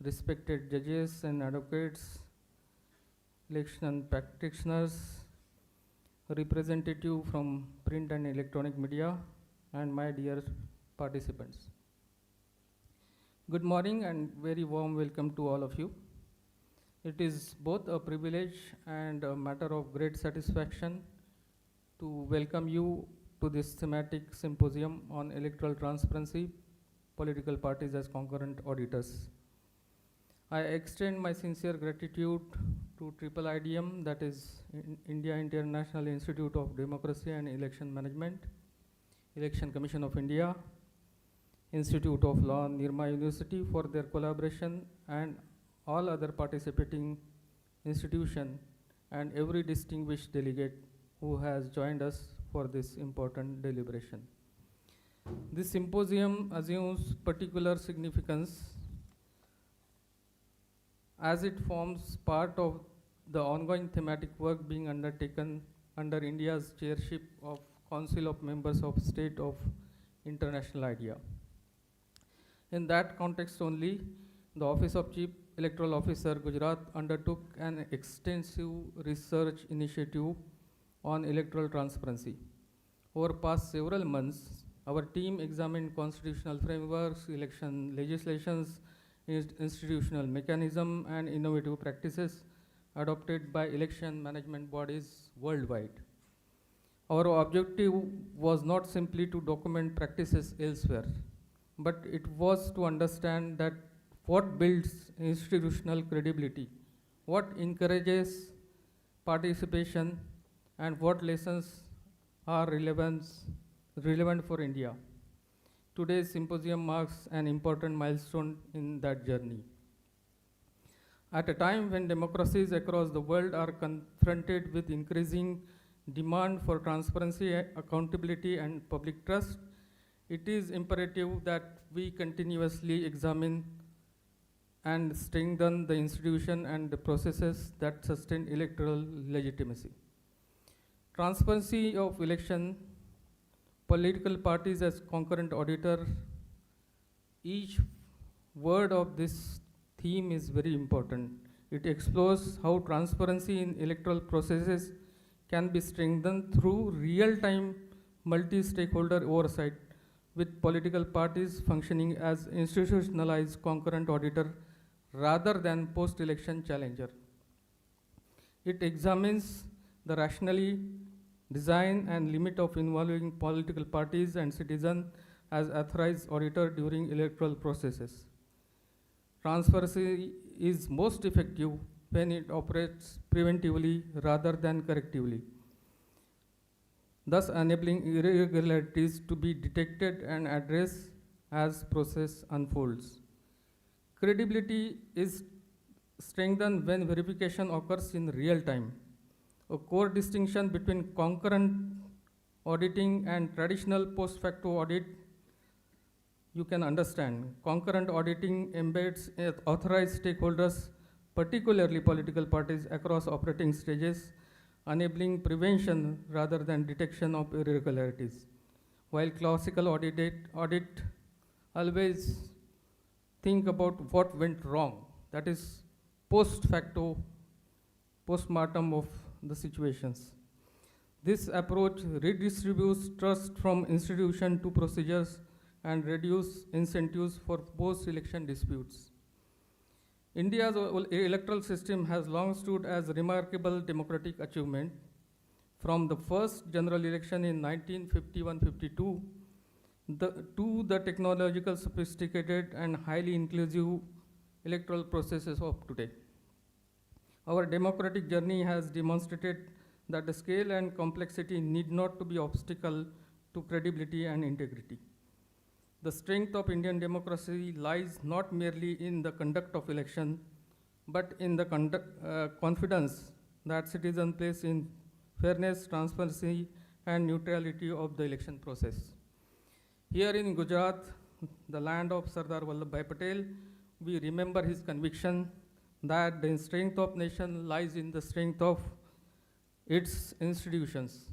respected judges and advocates, election practitioners, representative from print and electronic media, and my dear participants. Good morning and very warm welcome to all of you. It is both a privilege and a matter of great satisfaction to welcome you to this thematic symposium on electoral transparency, political parties as concurrent auditors. I extend my sincere gratitude to IIIDM, that is India International Institute of Democracy and Election Management, Election Commission of India, Institute of Law, Nirma University for their collaboration, and all other participating institutions and every distinguished delegate who has joined us for this important deliberation. This symposium assumes particular significance as it forms part of the ongoing thematic work being undertaken under India's chairship of Council of Members of State of International Idea. In that context only, the Office of Chief Electoral Officer Gujarat undertook an extensive research initiative on electoral transparency. Over past several months, our team examined constitutional frameworks, election legislations, institutional mechanism, and innovative practices adopted by election management bodies worldwide. Our objective was not simply to document practices elsewhere, but it was to understand that what builds institutional credibility, what encourages participation, and what lessons are relevant for India. Today's symposium marks an important milestone in that journey. At a time when democracies across the world are confronted with increasing demand for transparency, accountability, and public trust, it is imperative that we continuously examine and strengthen the institution and the processes that sustain electoral legitimacy. Transparency of election, political parties as concurrent auditor, each word of this theme is very important. It explores how transparency in electoral processes can be strengthened through real-time multi-stakeholder oversight, with political parties functioning as institutionalized concurrent auditor rather than post-election challenger. It examines the rationally design and limit of involving political parties and citizens as authorized auditor during electoral processes. Transparency is most effective when it operates preventively rather than correctively, thus enabling irregularities to be detected and addressed as process unfolds. Credibility is strengthened when verification occurs in real time. A core distinction between concurrent auditing and traditional post facto audit you can understand. Concurrent auditing embeds authorized stakeholders, particularly political parties across operating stages, enabling prevention rather than detection of irregularities. While classical audit always think about what went wrong, that is post facto, post-mortem of the situations. This approach redistributes trust from institution to procedures and reduce incentives for post-election disputes. India's electoral system has long stood as a remarkable democratic achievement. From the first general election in 1951-52 to the technological sophisticated and highly inclusive electoral processes of today. Our democratic journey has demonstrated that the scale and complexity need not to be obstacle to credibility and integrity. The strength of Indian democracy lies not merely in the conduct of election, but in the confidence that citizens place in fairness, transparency, and neutrality of the election process. Here in Gujarat, the land of Sardar Vallabhbhai Patel, we remember his conviction that the strength of nation lies in the strength of its institutions.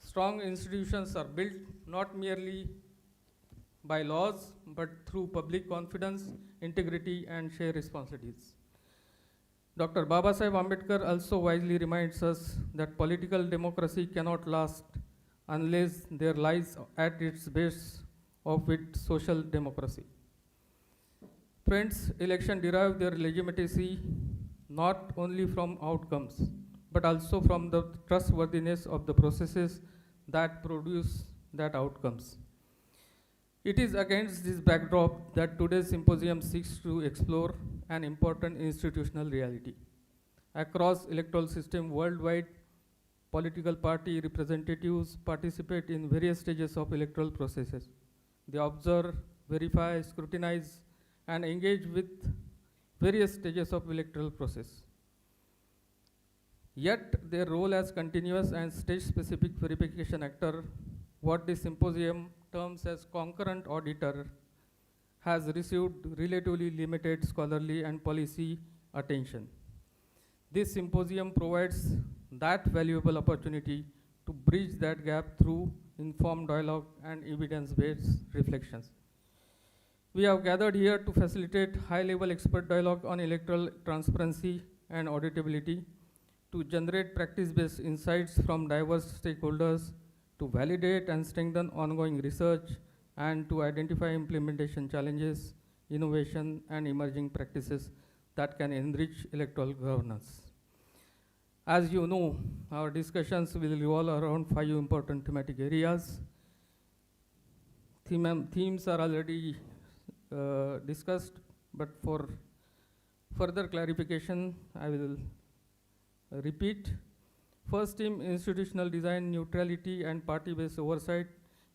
Strong institutions are built not merely by laws, but through public confidence, integrity, and shared responsibilities. Dr. Babasaheb Ambedkar also wisely reminds us that political democracy cannot last unless there lies at its base of its social democracy. Friends, elections derive their legitimacy not only from outcomes, but also from the trustworthiness of the processes that produce that outcomes. It is against this backdrop that today's symposium seeks to explore an important institutional reality. Across electoral system worldwide, political party representatives participate in various stages of electoral processes. They observe, verify, scrutinize, and engage with various stages of electoral process. Yet their role as continuous and stage-specific verification actor, what the symposium terms as concurrent auditor, has received relatively limited scholarly and policy attention. This symposium provides that valuable opportunity to bridge that gap through informed dialogue and evidence-based reflections. We have gathered here to facilitate high-level expert dialogue on electoral transparency and auditability, to generate practice-based insights from diverse stakeholders, to validate and strengthen ongoing research, and to identify implementation challenges, innovation, and emerging practices that can enrich electoral governance. As you know, our discussions will revolve around 5 important thematic areas. Themes are already discussed, but for further clarification, I will repeat. First theme, institutional design, neutrality, and party-based oversight,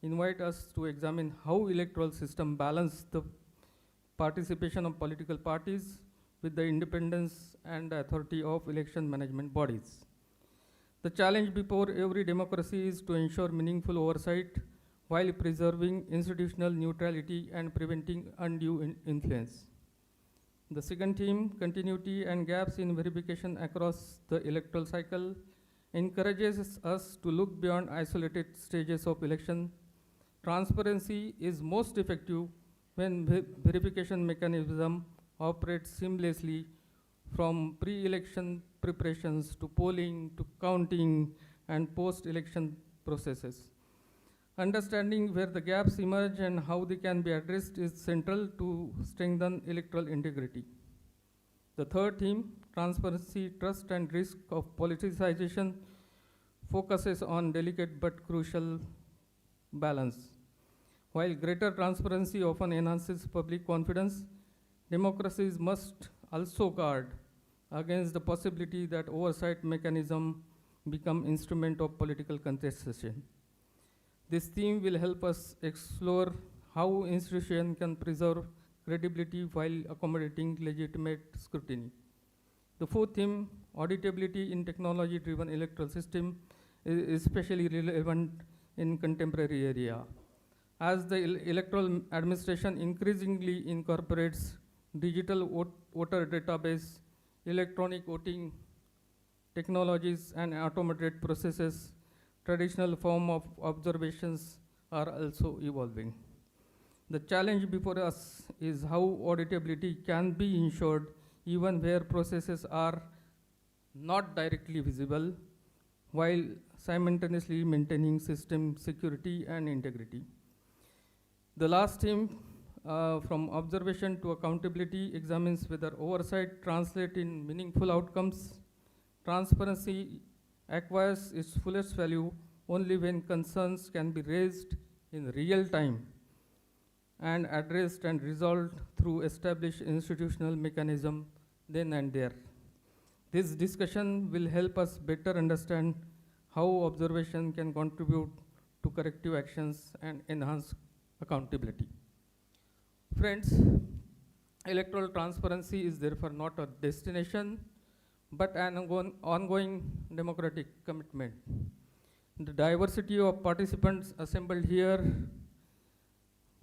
invite us to examine how electoral system balance the participation of political parties with the independence and authority of election management bodies. The challenge before every democracy is to ensure meaningful oversight while preserving institutional neutrality and preventing undue influence. The second theme, continuity and gaps in verification across the electoral cycle, encourages us to look beyond isolated stages of election. Transparency is most effective when verification mechanism operates seamlessly from pre-election preparations to polling to counting and post-election processes. Understanding where the gaps emerge and how they can be addressed is central to strengthen electoral integrity. The third theme, transparency, trust, and risk of politicization, focuses on delicate but crucial balance. While greater transparency often enhances public confidence, democracies must also guard against the possibility that oversight mechanisms become instrument of political contestation. This theme will help us explore how institutions can preserve credibility while accommodating legitimate scrutiny. The fourth theme, auditability in technology-driven electoral system, is especially relevant in contemporary era. As the electoral administration increasingly incorporates digital voter database, electronic voting technologies, and automated processes, traditional form of observations are also evolving. The challenge before us is how auditability can be ensured even where processes are not directly visible, while simultaneously maintaining system security and integrity. The last theme, from observation to accountability, examines whether oversight translates in meaningful outcomes. Transparency acquires its fullest value only when concerns can be raised in real time and addressed and resolved through established institutional mechanism then and there. This discussion will help us better understand how observation can contribute to corrective actions and enhance accountability. Friends, electoral transparency is therefore not a destination, but an ongoing democratic commitment. The diversity of participants assembled here,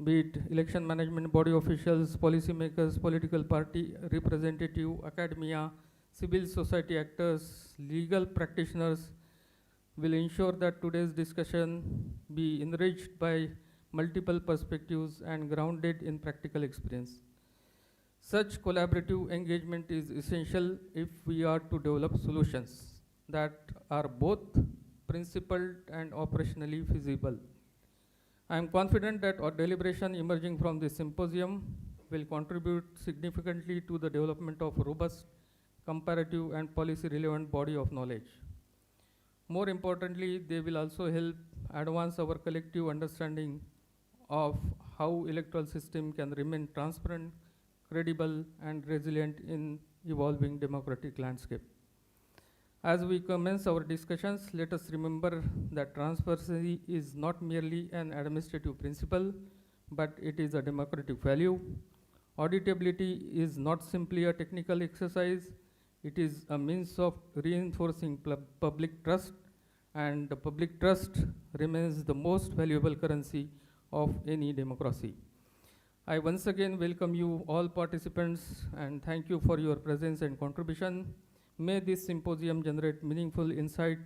be it election management body officials, policymakers, political party representative, academia, civil society actors, legal practitioners, will ensure that today's discussion be enriched by multiple perspectives and grounded in practical experience. Such collaborative engagement is essential if we are to develop solutions that are both principled and operationally feasible. I am confident that our deliberation emerging from this symposium will contribute significantly to the development of a robust, comparative, and policy-relevant body of knowledge. More importantly, they will also help advance our collective understanding of how electoral system can remain transparent, credible, and resilient in evolving democratic landscape. As we commence our discussions, let us remember that transparency is not merely an administrative principle, but it is a democratic value. Auditability is not simply a technical exercise, It is a means of reinforcing public trust, and the public trust remains the most valuable currency of any democracy. I once again welcome you all participants and thank you for your presence and contribution. May this symposium generate meaningful insight,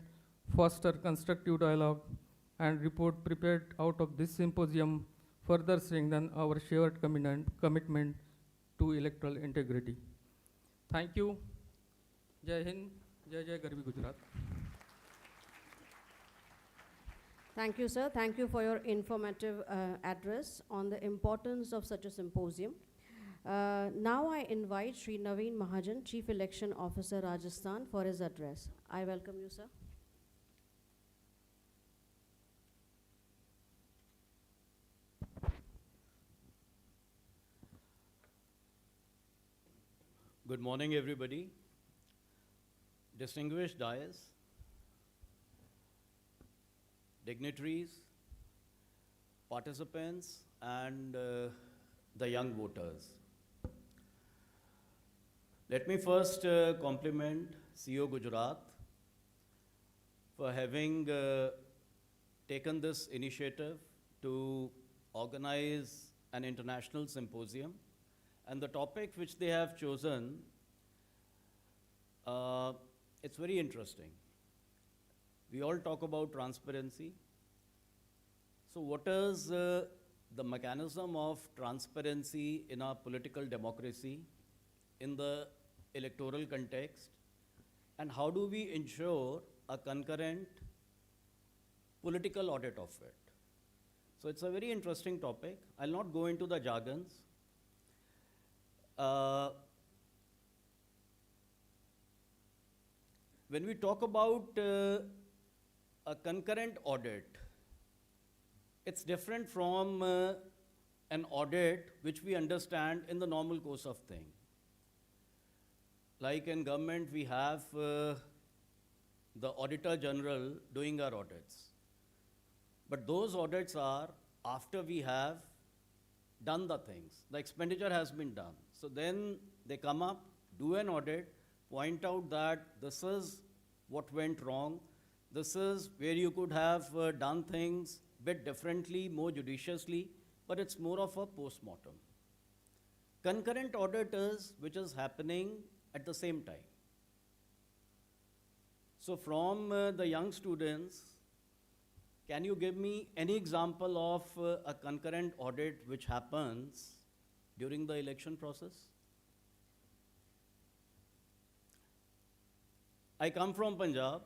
foster constructive dialogue, and report prepared out of this symposium further strengthen our shared commitment to electoral integrity. Thank you. Jai Hind, Jai Jai Garvi Gujarat. Thank you, sir. Thank you for your informative address on the importance of such a symposium. Now I invite Sri Naveen Mahajan, Chief Election Officer, Rajasthan, for his address. I welcome you, sir. Good morning, everybody. Distinguished dais, dignitaries, participants, and the young voters. Let me first compliment CEO Gujarat for having taken this initiative to organize an international symposium. And the topic which they have chosen, it's very interesting. We all talk about transparency. So what is the mechanism of transparency in our political democracy in the electoral context? And how do we ensure a concurrent political audit of it? So it's a very interesting topic. I'll not go into the jargons. When we talk about a concurrent audit, it's different from an audit which we understand in the normal course of things. Like in government, we have the Auditor General doing our audits. But those audits are after we have done the things. The expenditure has been done. So then they come up, do an audit, point out that this is what went wrong, this is where you could have done things a bit differently, more judiciously, but it's more of a post-mortem. Concurrent audit is which is happening at the same time. So from the young students, can you give me any example of a concurrent audit which happens during the election process? I come from Punjab,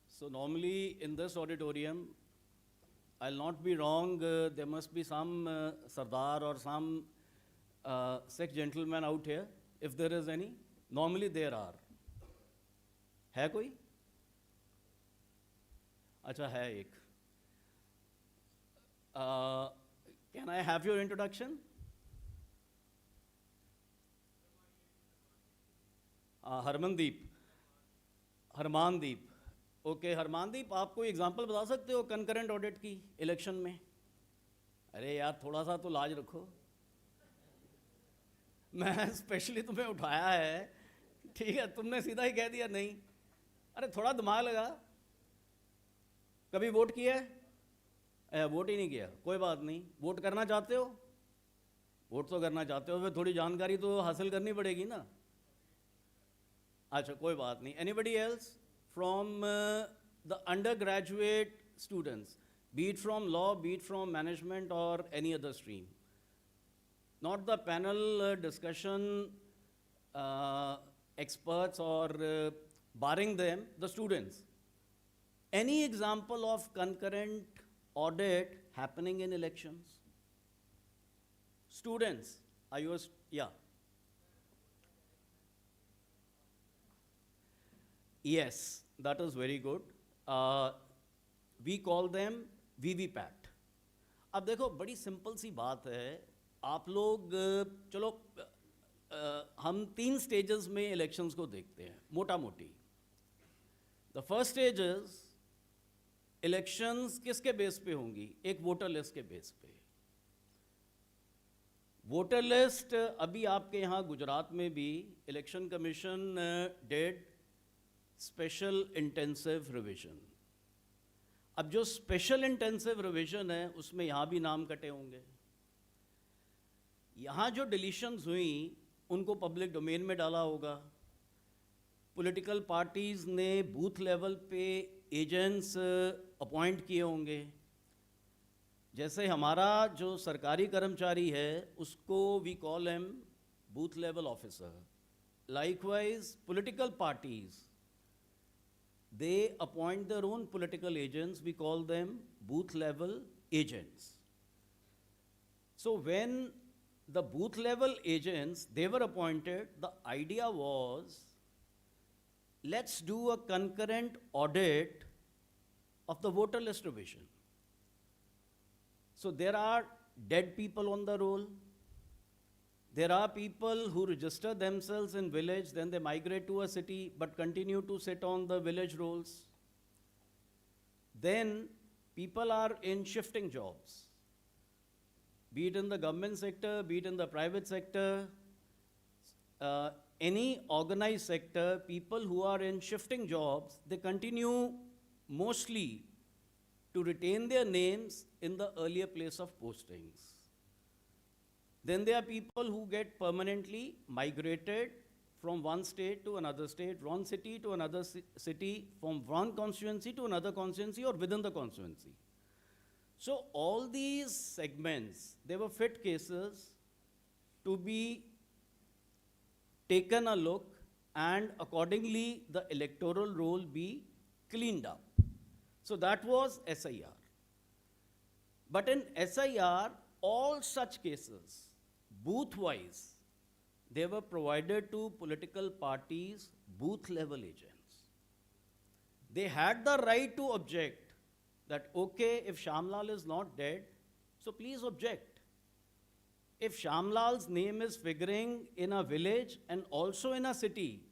so normally in this auditorium, I'll not be wrong, there must be some Sardar or some Sikh gentleman out here, if there is any. Normally there are. Hai koi? Acha hai ek. Can I have your introduction? Harmandeep okay Harmandeep, आप कोई example बता सकते हो concurrent audit की election में? अरे यार थोड़ा सा तो लाज रखो, मैं स्पेशली तुम्हें उठाया है, ठीक है, तुमने सीधा ही कह दिया नहीं। अरे थोड़ा दिमाग लगा। कभी वोट किया है? वोट ही नहीं किया, कोई बात नहीं। वोट करना चाहते हो? वोट तो करना चाहते हो, फिर थोड़ी जानकारी तो हासिल करनी पड़ेगी ना। अच्छा कोई बात नहीं। Anybody else from the undergraduate students, be it from law, be it from management or any other stream? Not the panel discussion experts or barring them, the students. Any example of concurrent audit happening in elections? Students, are you, yeah. Yes, that is very good. We call them VVPAT. अब देखो बड़ी simple सी बात है, आप लोग चलो हम 3 stages में इलेक्शंस को देखते हैं मोटा मोटी। The first stage is elections किसके बेस पे होंगी? एक वोटर लिस्ट के बेस पे। वोटर लिस्ट अभी आपके यहाँ गुजरात में भी election commission dead special intensive revision. अब जो स्पेशल इंटेंसिव रिवीजन है उसमें यहाँ भी नाम कटे होंगे. यहाँ जो डिलीशंस हुई उनको पब्लिक डोमेन में डाला होगा. पॉलिटिकल पार्टीज ने बूथ लेवल पे एजेंट्स अपॉइंट किए होंगे. जैसे हमारा जो सरकारी कर्मचारी है उसको we call him booth level officer. Likewise political parties they appoint their own political agents. We call them booth level agents. So when the booth level agents, they were appointed, the idea was, let's do a concurrent audit of the voter list revision. So there are dead people on the roll. There are people who register themselves in village, then they migrate to a city, but continue to sit on the village rolls. Then people are in shifting jobs, be it in the government sector, be it in the private sector, any organized sector. People who are in shifting jobs, they continue mostly to retain their names in the earlier place of postings. Then there are people who get permanently migrated from one state to another state, one city to another city, from one constituency to another constituency or within the constituency. So all these segments, they were fit cases to be taken a look and accordingly the electoral roll be cleaned up. So that was SIR. But in SIR, all such cases, booth-wise, they were provided to political parties' booth-level agents. They had the right to object that, okay, if Shamlal is not dead, so please object. If Shamlal's name is figuring in a village and also in a city,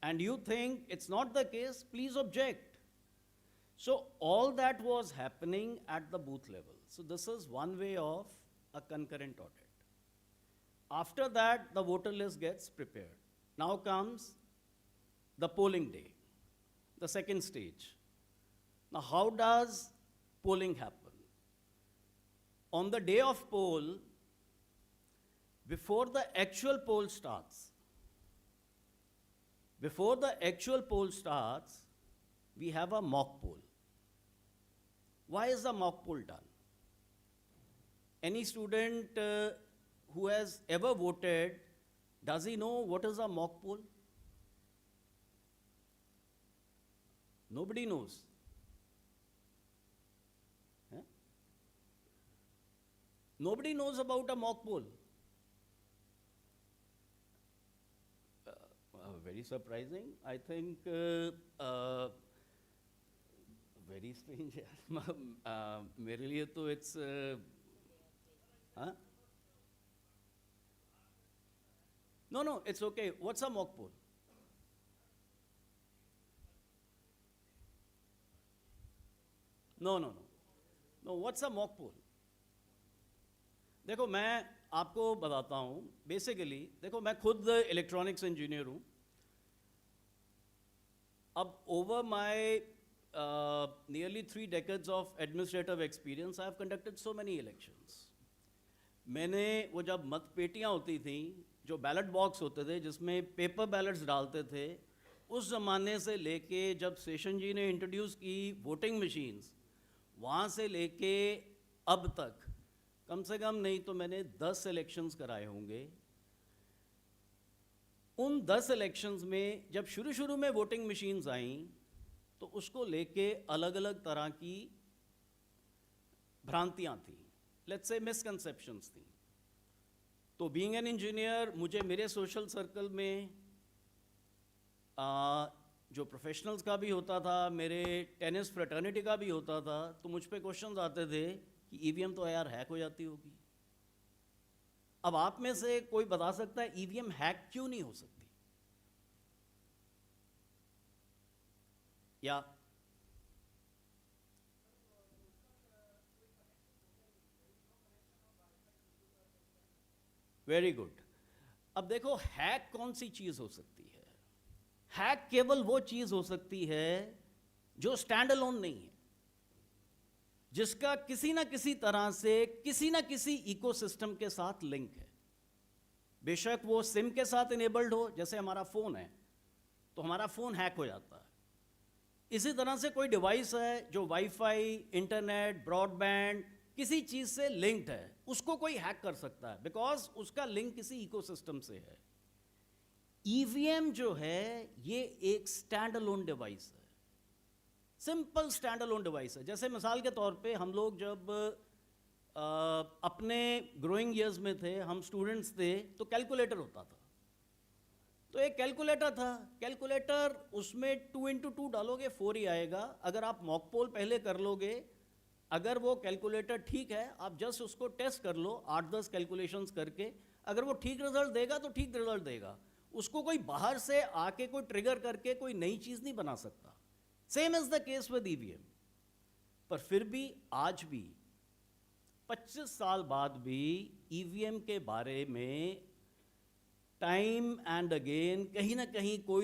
and you think it's not the case, please object. So all that was happening at the booth level. So this is one way of a concurrent audit. After that, the voter list gets prepared. Now comes the polling day, the second stage. Now, how does polling happen? On the day of poll, before the actual poll starts, we have a mock poll. Why is the mock poll done? Any student who has ever voted, does he know what is a mock poll? Nobody knows. Huh? Nobody knows about a mock poll. Very surprising. I think very strange. मेरे लिए तो it's huh? No, it's okay. What's a mock poll? No. What's a mock poll? देखो मैं आपको बताता हूँ. Basically देखो मैं खुद इलेक्ट्रॉनिक्स इंजीनियर हूँ. अब over my nearly 3 decades of administrative experience, I have conducted so many elections. मैंने वो जब मत पेटियाँ होती थी, जो बैलेट बॉक्स होते थे जिसमें पेपर बैलेट्स डालते थे, उस ज़माने से लेके जब सेशन जी ने इंट्रोड्यूस की वोटिंग मशीन्स, वहाँ से लेके अब तक कम से कम नहीं तो मैंने 10 इलेक्शंस कराए होंगे. उन 10 इलेक्शंस में जब शुरू में वोटिंग मशीन्स आईं तो उसको लेके अलग अलग तरह की भ्रांतियाँ थी, लेट्स से मिसकंसेप्शंस थी. तो बीइंग एन इंजीनियर, मुझे मेरे सोशल सर्कल में जो प्रोफेशनल्स का भी होता था, मेरे टेनिस फ्रेटर्निटी का भी होता था, तो मुझ पे क्वेश्चंस आते थे कि ईवीएम तो यार हैक हो जाती होगी. अब आप में से कोई बता सकता है ईवीएम हैक क्यों नहीं हो सकती? या वेरी गुड। अब देखो, हैक कौन सी चीज हो सकती है? हैक केवल वो चीज हो सकती है जो स्टैंड अलोन नहीं है, जिसका किसी ना किसी तरह से किसी ना किसी इकोसिस्टम के साथ लिंक है। बेशक वो सिम के साथ इनेबल्ड हो, जैसे हमारा फोन है तो हमारा फोन हैक हो जाता है। इसी तरह से कोई डिवाइस है जो वाईफाई, इंटरनेट, ब्रॉडबैंड किसी चीज से लिंक्ड है, उसको कोई हैक कर सकता है, बिकॉज उसका लिंक किसी इकोसिस्टम से है। ईवीएम जो है ये एक स्टैंड अलोन डिवाइस है, सिंपल स्टैंड अलोन डिवाइस है। जैसे मिसाल के तौर पे हम लोग जब अपने ग्रोइंग ईयर्स में थे, हम स्टूडेंट्स थे, तो कैलकुलेटर होता था। तो एक कैलकुलेटर था, कैलकुलेटर उसमें 2 into 2 डालोगे 4 ही आएगा। अगर आप मॉक पोल पहले कर लोगे, अगर वो कैलकुलेटर ठीक है, आप जस्ट उसको टेस्ट कर लो 8-10 कैलकुलेशंस करके, अगर वो ठीक रिजल्ट देगा तो ठीक रिजल्ट देगा। उसको कोई बाहर से आके कोई ट्रिगर करके कोई नई चीज नहीं बना सकता। Same is the case with EVM. पर फिर भी आज भी 25 साल बाद भी ईवीएम के बारे में टाइम एंड अगेन कहीं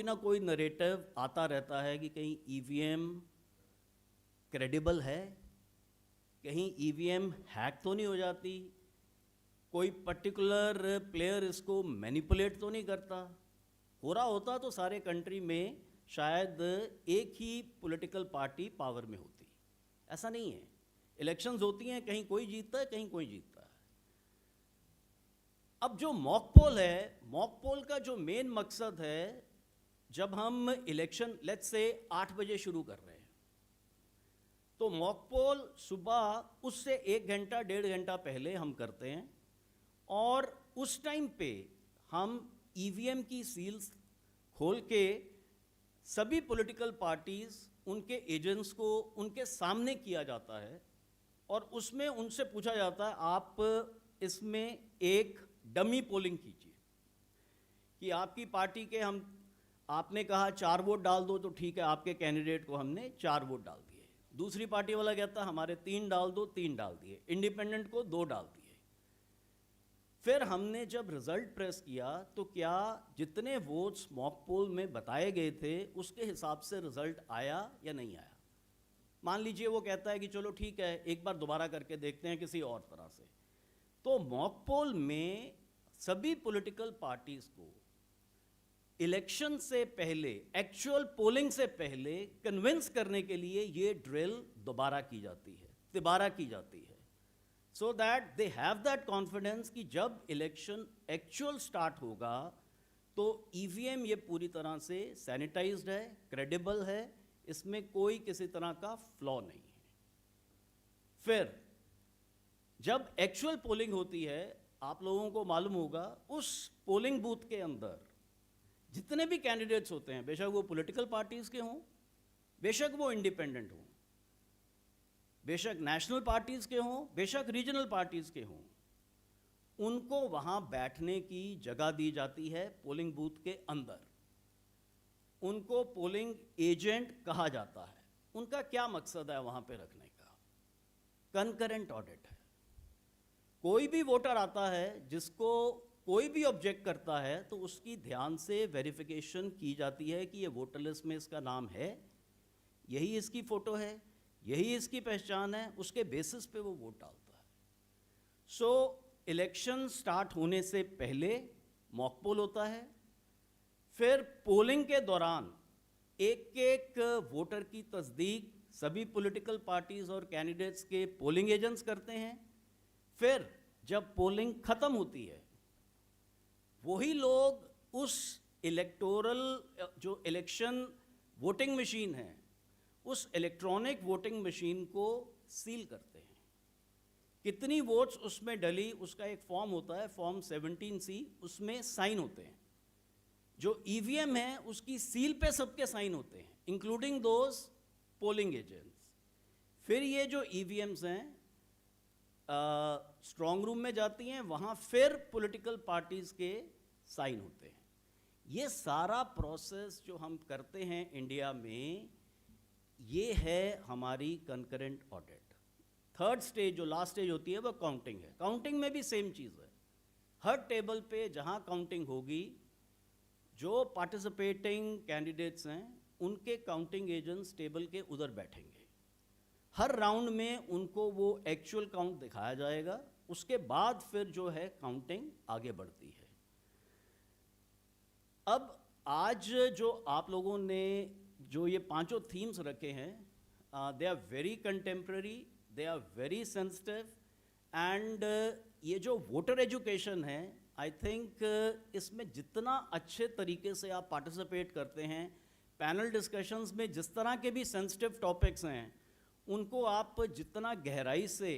ना कोई नरेटिव आता रहता है कि कहीं ईवीएम क्रेडिबल है, कहीं ईवीएम हैक तो नहीं हो जाती, कोई पर्टिकुलर प्लेयर इसको मैनिपुलेट तो नहीं करता। हो रहा होता तो सारे कंट्री में शायद एक ही पॉलिटिकल पार्टी पावर में होती। ऐसा नहीं है। इलेक्शंस होती हैं, कहीं कोई जीतता है, कहीं कोई जीतता है। अब जो मॉक पोल है, मॉक पोल का जो मेन मकसद है, जब हम इलेक्शन लेट्स से 8 बजे शुरू कर रहे हैं, तो मॉक पोल सुबह उससे 1 घंटा 1.5 घंटा पहले हम करते हैं, और उस टाइम पे हम ईवीएम की सील्स खोल के सभी पॉलिटिकल पार्टीज, उनके एजेंट्स को उनके सामने किया जाता है, और उसमें उनसे पूछा जाता है आप इसमें एक डमी पोलिंग कीजिए कि आपकी पार्टी के आपने कहा 4 वोट डाल दो, तो ठीक है, आपके कैंडिडेट को हमने 4 वोट डाल दिए। दूसरी पार्टी वाला कहता हमारे 3 डाल दो, 3 डाल दिए। इंडिपेंडेंट को 2 डाल दिए। फिर हमने जब रिजल्ट प्रेस किया तो क्या जितने वोट्स मॉक पोल में बताए गए थे उसके हिसाब से रिजल्ट आया या नहीं आया? मान लीजिए वो कहता है कि चलो ठीक है, एक बार दोबारा करके देखते हैं किसी और तरह से। तो मॉक पोल में सभी पॉलिटिकल पार्टीज को इलेक्शन से पहले, एक्चुअल पोलिंग से पहले कन्विंस करने के लिए ये ड्रिल दोबारा की जाती है, तिबारा की जाती है, so that they have that confidence कि जब इलेक्शन एक्चुअल स्टार्ट होगा तो ईवीएम ये पूरी तरह से सैनिटाइज्ड है, क्रेडिबल है, इसमें कोई किसी तरह का फ्लॉ नहीं है। फिर जब एक्चुअल पोलिंग होती है, आप लोगों को मालूम होगा, उस पोलिंग बूथ के अंदर जितने भी कैंडिडेट्स होते हैं, बेशक वो पॉलिटिकल पार्टीज के हों, बेशक वो इंडिपेंडेंट हों, बेशक नेशनल पार्टीज के हों, बेशक रीजनल पार्टीज के हों, उनको वहां बैठने की जगह दी जाती है पोलिंग बूथ के अंदर। उनको पोलिंग एजेंट कहा जाता है। उनका क्या मकसद है वहां पे रखने का? कंकरेंट ऑडिट है। कोई भी वोटर आता है जिसको कोई भी ऑब्जेक्ट करता है तो उसकी ध्यान से वेरिफिकेशन की जाती है कि ये वोटर लिस्ट में इसका नाम है, यही इसकी फोटो है, यही इसकी पहचान है, उसके बेसिस पे वो वोट डालता है। सो इलेक्शन स्टार्ट होने से पहले मॉक पोल होता है, फिर पोलिंग के दौरान एक एक वोटर की तस्दीक सभी पॉलिटिकल पार्टीज और कैंडिडेट्स के पोलिंग एजेंट्स करते हैं। फिर जब पोलिंग खत्म होती है, वही लोग उस इलेक्टोरल जो इलेक्शन वोटिंग मशीन है, उस इलेक्ट्रॉनिक वोटिंग मशीन को सील करते हैं। कितनी वोट्स उसमें डली, उसका एक फॉर्म होता है, फॉर्म 17C, उसमें साइन होते हैं। जो ईवीएम है उसकी सील पे सबके साइन होते हैं, इंक्लूडिंग दोज पोलिंग एजेंट्स। फिर ये जो ईवीएम्स हैं स्ट्रॉन्ग रूम में जाती हैं, वहाँ फिर पॉलिटिकल पार्टीज के साइन होते हैं। ये सारा प्रोसेस जो हम करते हैं इंडिया में, ये है हमारी कंकरेंट ऑडिट। थर्ड स्टेज, जो लास्ट स्टेज होती है, वो काउंटिंग है। काउंटिंग में भी सेम चीज़ है। हर टेबल पे जहाँ काउंटिंग होगी, जो पार्टिसिपेटिंग कैंडिडेट्स हैं उनके काउंटिंग एजेंट्स टेबल के उधर बैठेंगे। हर राउंड में उनको वो एक्चुअल काउंट दिखाया जाएगा, उसके बाद फिर जो है काउंटिंग आगे बढ़ती है। अब आज जो आप लोगों ने जो ये पांचों थीम्स रखे हैं, they are very contemporary, they are very sensitive, and ये जो वोटर एजुकेशन है, आई थिंक इसमें जितना अच्छे तरीके से आप पार्टिसिपेट करते हैं, पैनल डिस्कशंस में जिस तरह के भी सेंसिटिव टॉपिक्स हैं उनको आप जितना गहराई से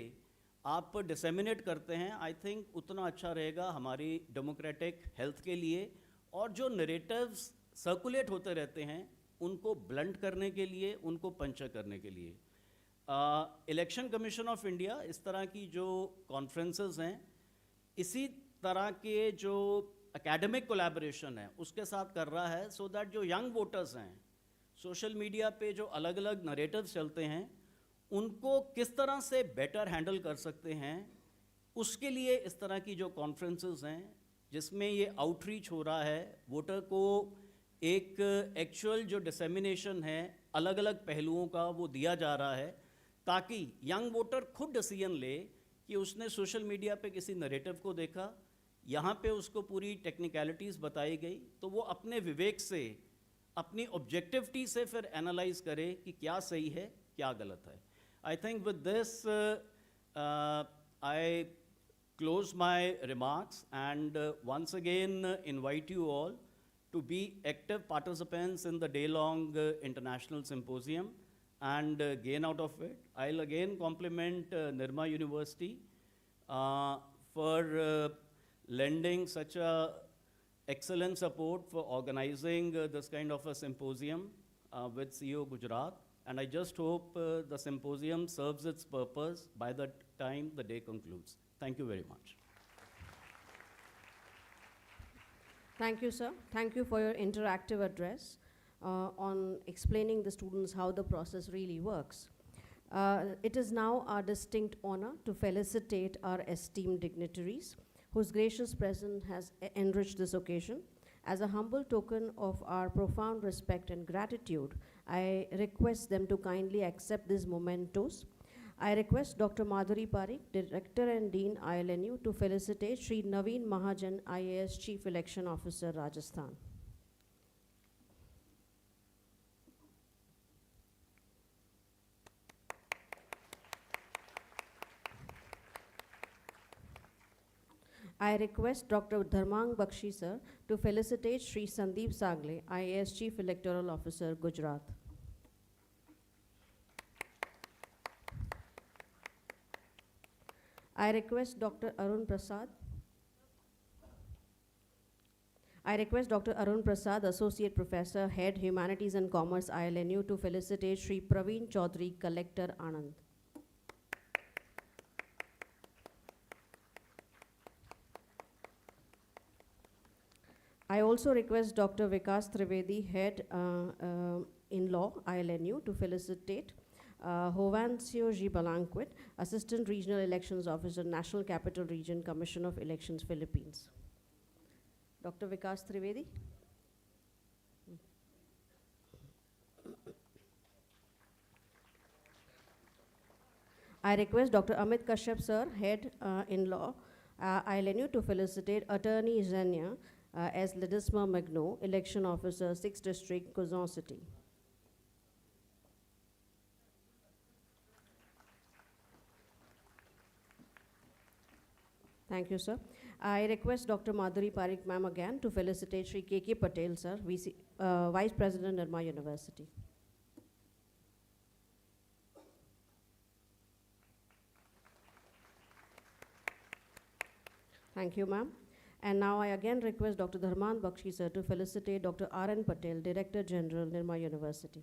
आप डिसेमिनेट करते हैं, आई थिंक उतना अच्छा रहेगा हमारी डेमोक्रेटिक हेल्थ के लिए। और जो नरेटिव्स सर्कुलेट होते रहते हैं उनको ब्लंट करने के लिए, उनको पंचर करने के लिए इलेक्शन कमीशन ऑफ इंडिया इस तरह की जो कॉन्फ्रेंसेस हैं, इसी तरह के जो एकेडमिक कोलैबोरेशन है उसके साथ कर रहा है, सो दैट जो यंग वोटर्स हैं, सोशल मीडिया पे जो अलग अलग नरेटिव्स चलते हैं उनको किस तरह से बेटर हैंडल कर सकते हैं, उसके लिए इस तरह की जो कॉन्फ्रेंसेस हैं जिसमें ये आउटरीच हो रहा है, वोटर को एक एक्चुअल जो डिसेमिनेशन है अलग अलग पहलुओं का वो दिया जा रहा है, ताकि यंग वोटर खुद डिसीजन ले कि उसने सोशल मीडिया पे किसी नरेटिव को देखा, यहाँ पे उसको पूरी टेक्निकलिटीज़ बताई गई, तो वो अपने विवेक से, अपनी ऑब्जेक्टिविटी से फिर एनालाइज करे कि क्या सही है क्या गलत है। I think with this I close my remarks and once again invite you all to be active participants in the day-long international symposium and gain out of it. I'll again compliment Nirma University for lending such a excellent support for organizing this kind of a symposium with CEO Gujarat, and I just hope the symposium serves its purpose by the time the day concludes. Thank you very much. Thank you, sir. Thank you for your interactive address on explaining the students how the process really works. It is now our distinct honor to felicitate our esteemed dignitaries whose gracious presence has enriched this occasion. As a humble token of our profound respect and gratitude, I request them to kindly accept these mementos. I request Dr. Madhuri Parikh, Director and Dean ILNU, to felicitate Sri Naveen Mahajan, IAS Chief Election Officer, Rajasthan. I request Dr. Dharmang Bakshi sir to felicitate Sri Sandeep Sagle, IAS Chief Electoral Officer, Gujarat. I request Dr. Arun Prasad. I request Dr. Arun Prasad, Associate Professor, Head Humanities and Commerce, ILNU, to felicitate Sri Praveen Chaudhary, Collector, Anand. I also request Dr. Vikas Trivedi, Head in Law, ILNU, to felicitate Hovansio G. Balanquit, Assistant Regional Elections Officer, National Capital Region, Commission of Elections, Philippines. Dr. Vikas Trivedi. I request Dr. Amit Kashyap sir, Head in Law, ILNU, to felicitate Attorney Zenia as Ledesma Magno, Election Officer, 6th District, Quezon City. Thank you, sir. I request Dr. Madhuri Parikh ma'am again to felicitate Sri K.K. Patel, sir, Vice President, Nirma University. Thank you, ma'am. And now I again request Dr. Dharman Bakshi, sir, to felicitate Dr. R.N. Patel, Director General, Nirma University.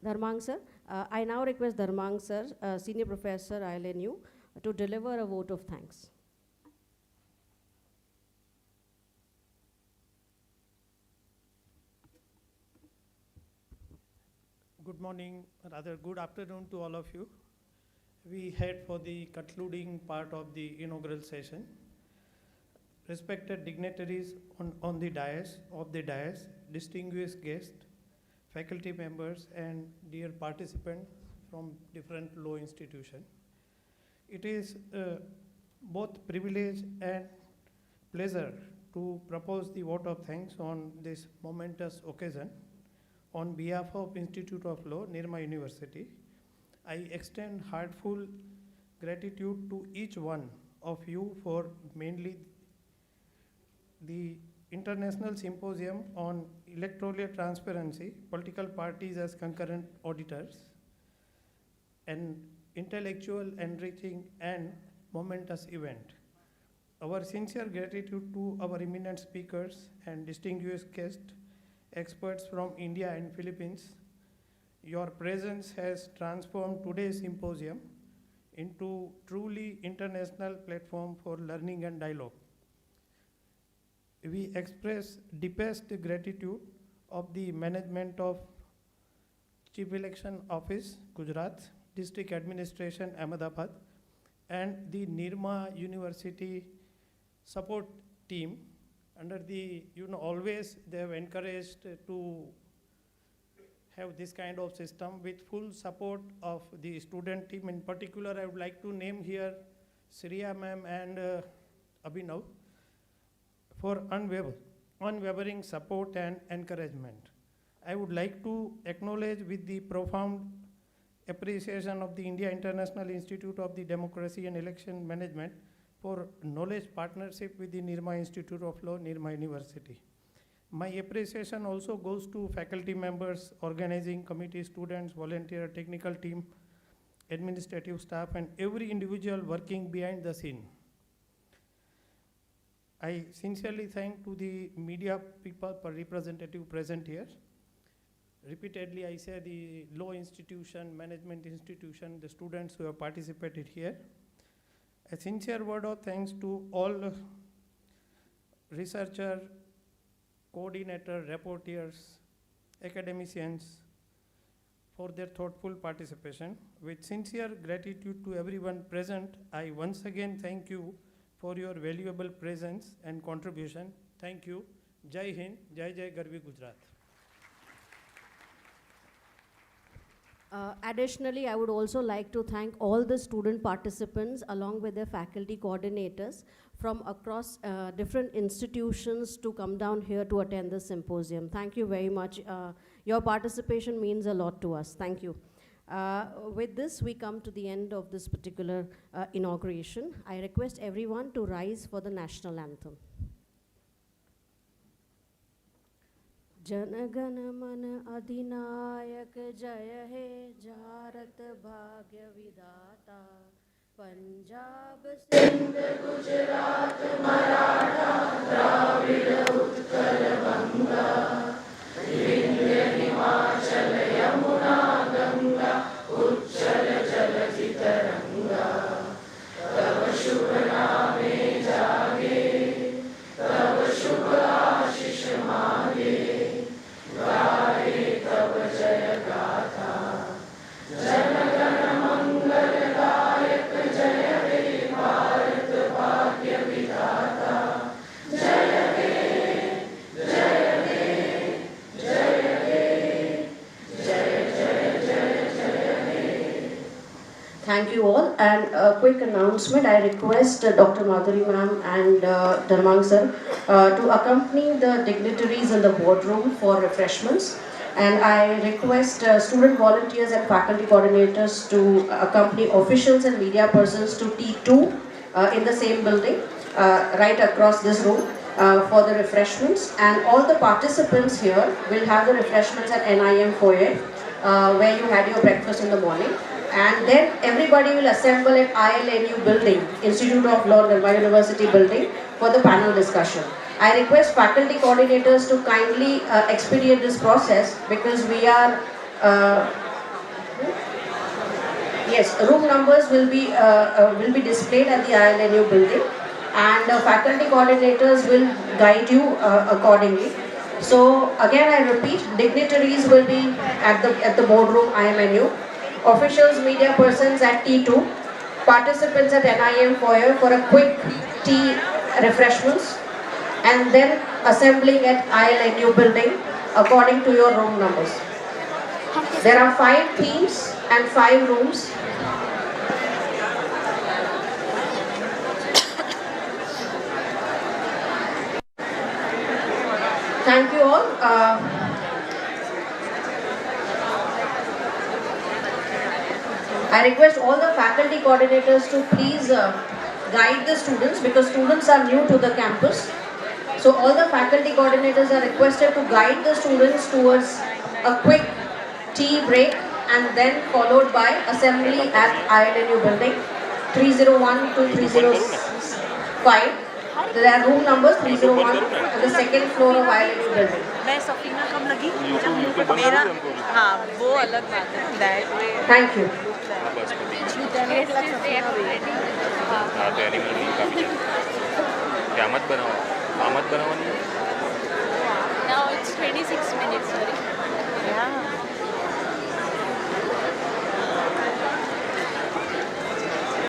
Dharmang sir, I now request Dharmang sir, Senior Professor, ILNU, to deliver a vote of thanks. good morning, rather good afternoon to all of you. We head for the concluding part of the inaugural session. Respected dignitaries on the dais, distinguished guests, faculty members, and dear participants from different law institutions. It is both privilege and pleasure to propose the vote of thanks on this momentous occasion. On behalf of Institute of Law, Nirma University, I extend heartfelt gratitude to each one of you for mainly the International Symposium on Electoral Transparency, Political Parties as Concurrent Auditors, an intellectual, enriching, and momentous event. Our sincere gratitude to our eminent speakers and distinguished guests, experts from India and Philippines. Your presence has transformed today's symposium into truly international platform for learning and dialogue. We express deepest gratitude of the management of Chief Election Office, Gujarat, District Administration, Ahmedabad, and the Nirma University support team. Under the, always they have encouraged to have this kind of system with full support of the student team. In particular, I would like to name here Sriya ma'am and Abhinav for unwavering support and encouragement. I would like to acknowledge with the profound appreciation of the India International Institute of the Democracy and Election Management for knowledge partnership with the Nirma Institute of Law, Nirma University. My appreciation also goes to faculty members, organizing committee, students, volunteer, technical team, administrative staff, and every individual working behind the scene. I sincerely thank to the media people, representative present here. Repeatedly, I say the law institution, management institution, the students who have participated here. A sincere word of thanks to all researchers, coordinators, rapporteurs, academicians for their thoughtful participation. With sincere gratitude to everyone present, I once again thank you for your valuable presence and contribution. Thank you. Jai Hind, Jai Jai Garvi Gujarat. Additionally, I would also like to thank all the student participants along with their faculty coordinators from across different institutions to come down here to attend this symposium. Thank you very much. Your participation means a lot to us. Thank you. With this, we come to the end of this particular inauguration. I request everyone to rise for the national anthem. जनगण मन अधिनायक जय हे भारत भाग्य विधाता पंजाब सिंध गुजरात मराठा द्राविड़ उत्कल बंगा विंध्य हिमाचल यमुना गंगा उच्चल जलधि तरंगा तब शुभ नामे जागे तब शुभ आशीष मांगे गाए तब जय गाथा जनगण मंगलदायक जय हे भारत भाग्य विधाता जय हे जय हे जय हे जय जय जय जय हे. Thank you all, and a quick announcement. I request Dr. Madhuri ma'am and Dharmang sir to accompany the dignitaries in the boardroom for refreshments. And I request student volunteers and faculty coordinators to accompany officials and media persons to T2 in the same building, right across this room for the refreshments. And all the participants here will have the refreshments at NIM foyer where you had your breakfast in the morning. And then everybody will assemble at ILNU building, Institute of Law, Nirma University building, for the panel discussion. I request faculty coordinators to kindly expedite this process because we are, yes, room numbers will be displayed at the ILNU building, and faculty coordinators will guide you accordingly. So again I repeat, dignitaries will be at the boardroom IMNU, officials, media persons at T2, participants at NIM foyer for a quick tea refreshments, and then assembling at ILNU building according to your room numbers. There are 5 teams and 5 rooms. Thank you all. I request all the faculty coordinators to please guide the students, because students are new to the campus. So all the faculty coordinators are requested to guide the students towards a quick tea break and then followed by assembly at ILNU building 301 to 305. There are room numbers 301 and the second floor of ILNU building. मैं सफीना कम लगी मेरा हाँ वो अलग बात है that way Thank you. हाँ तो एनिमल नहीं काफी क्या मत बनाओ नहीं Now it's 26 minutes, sorry.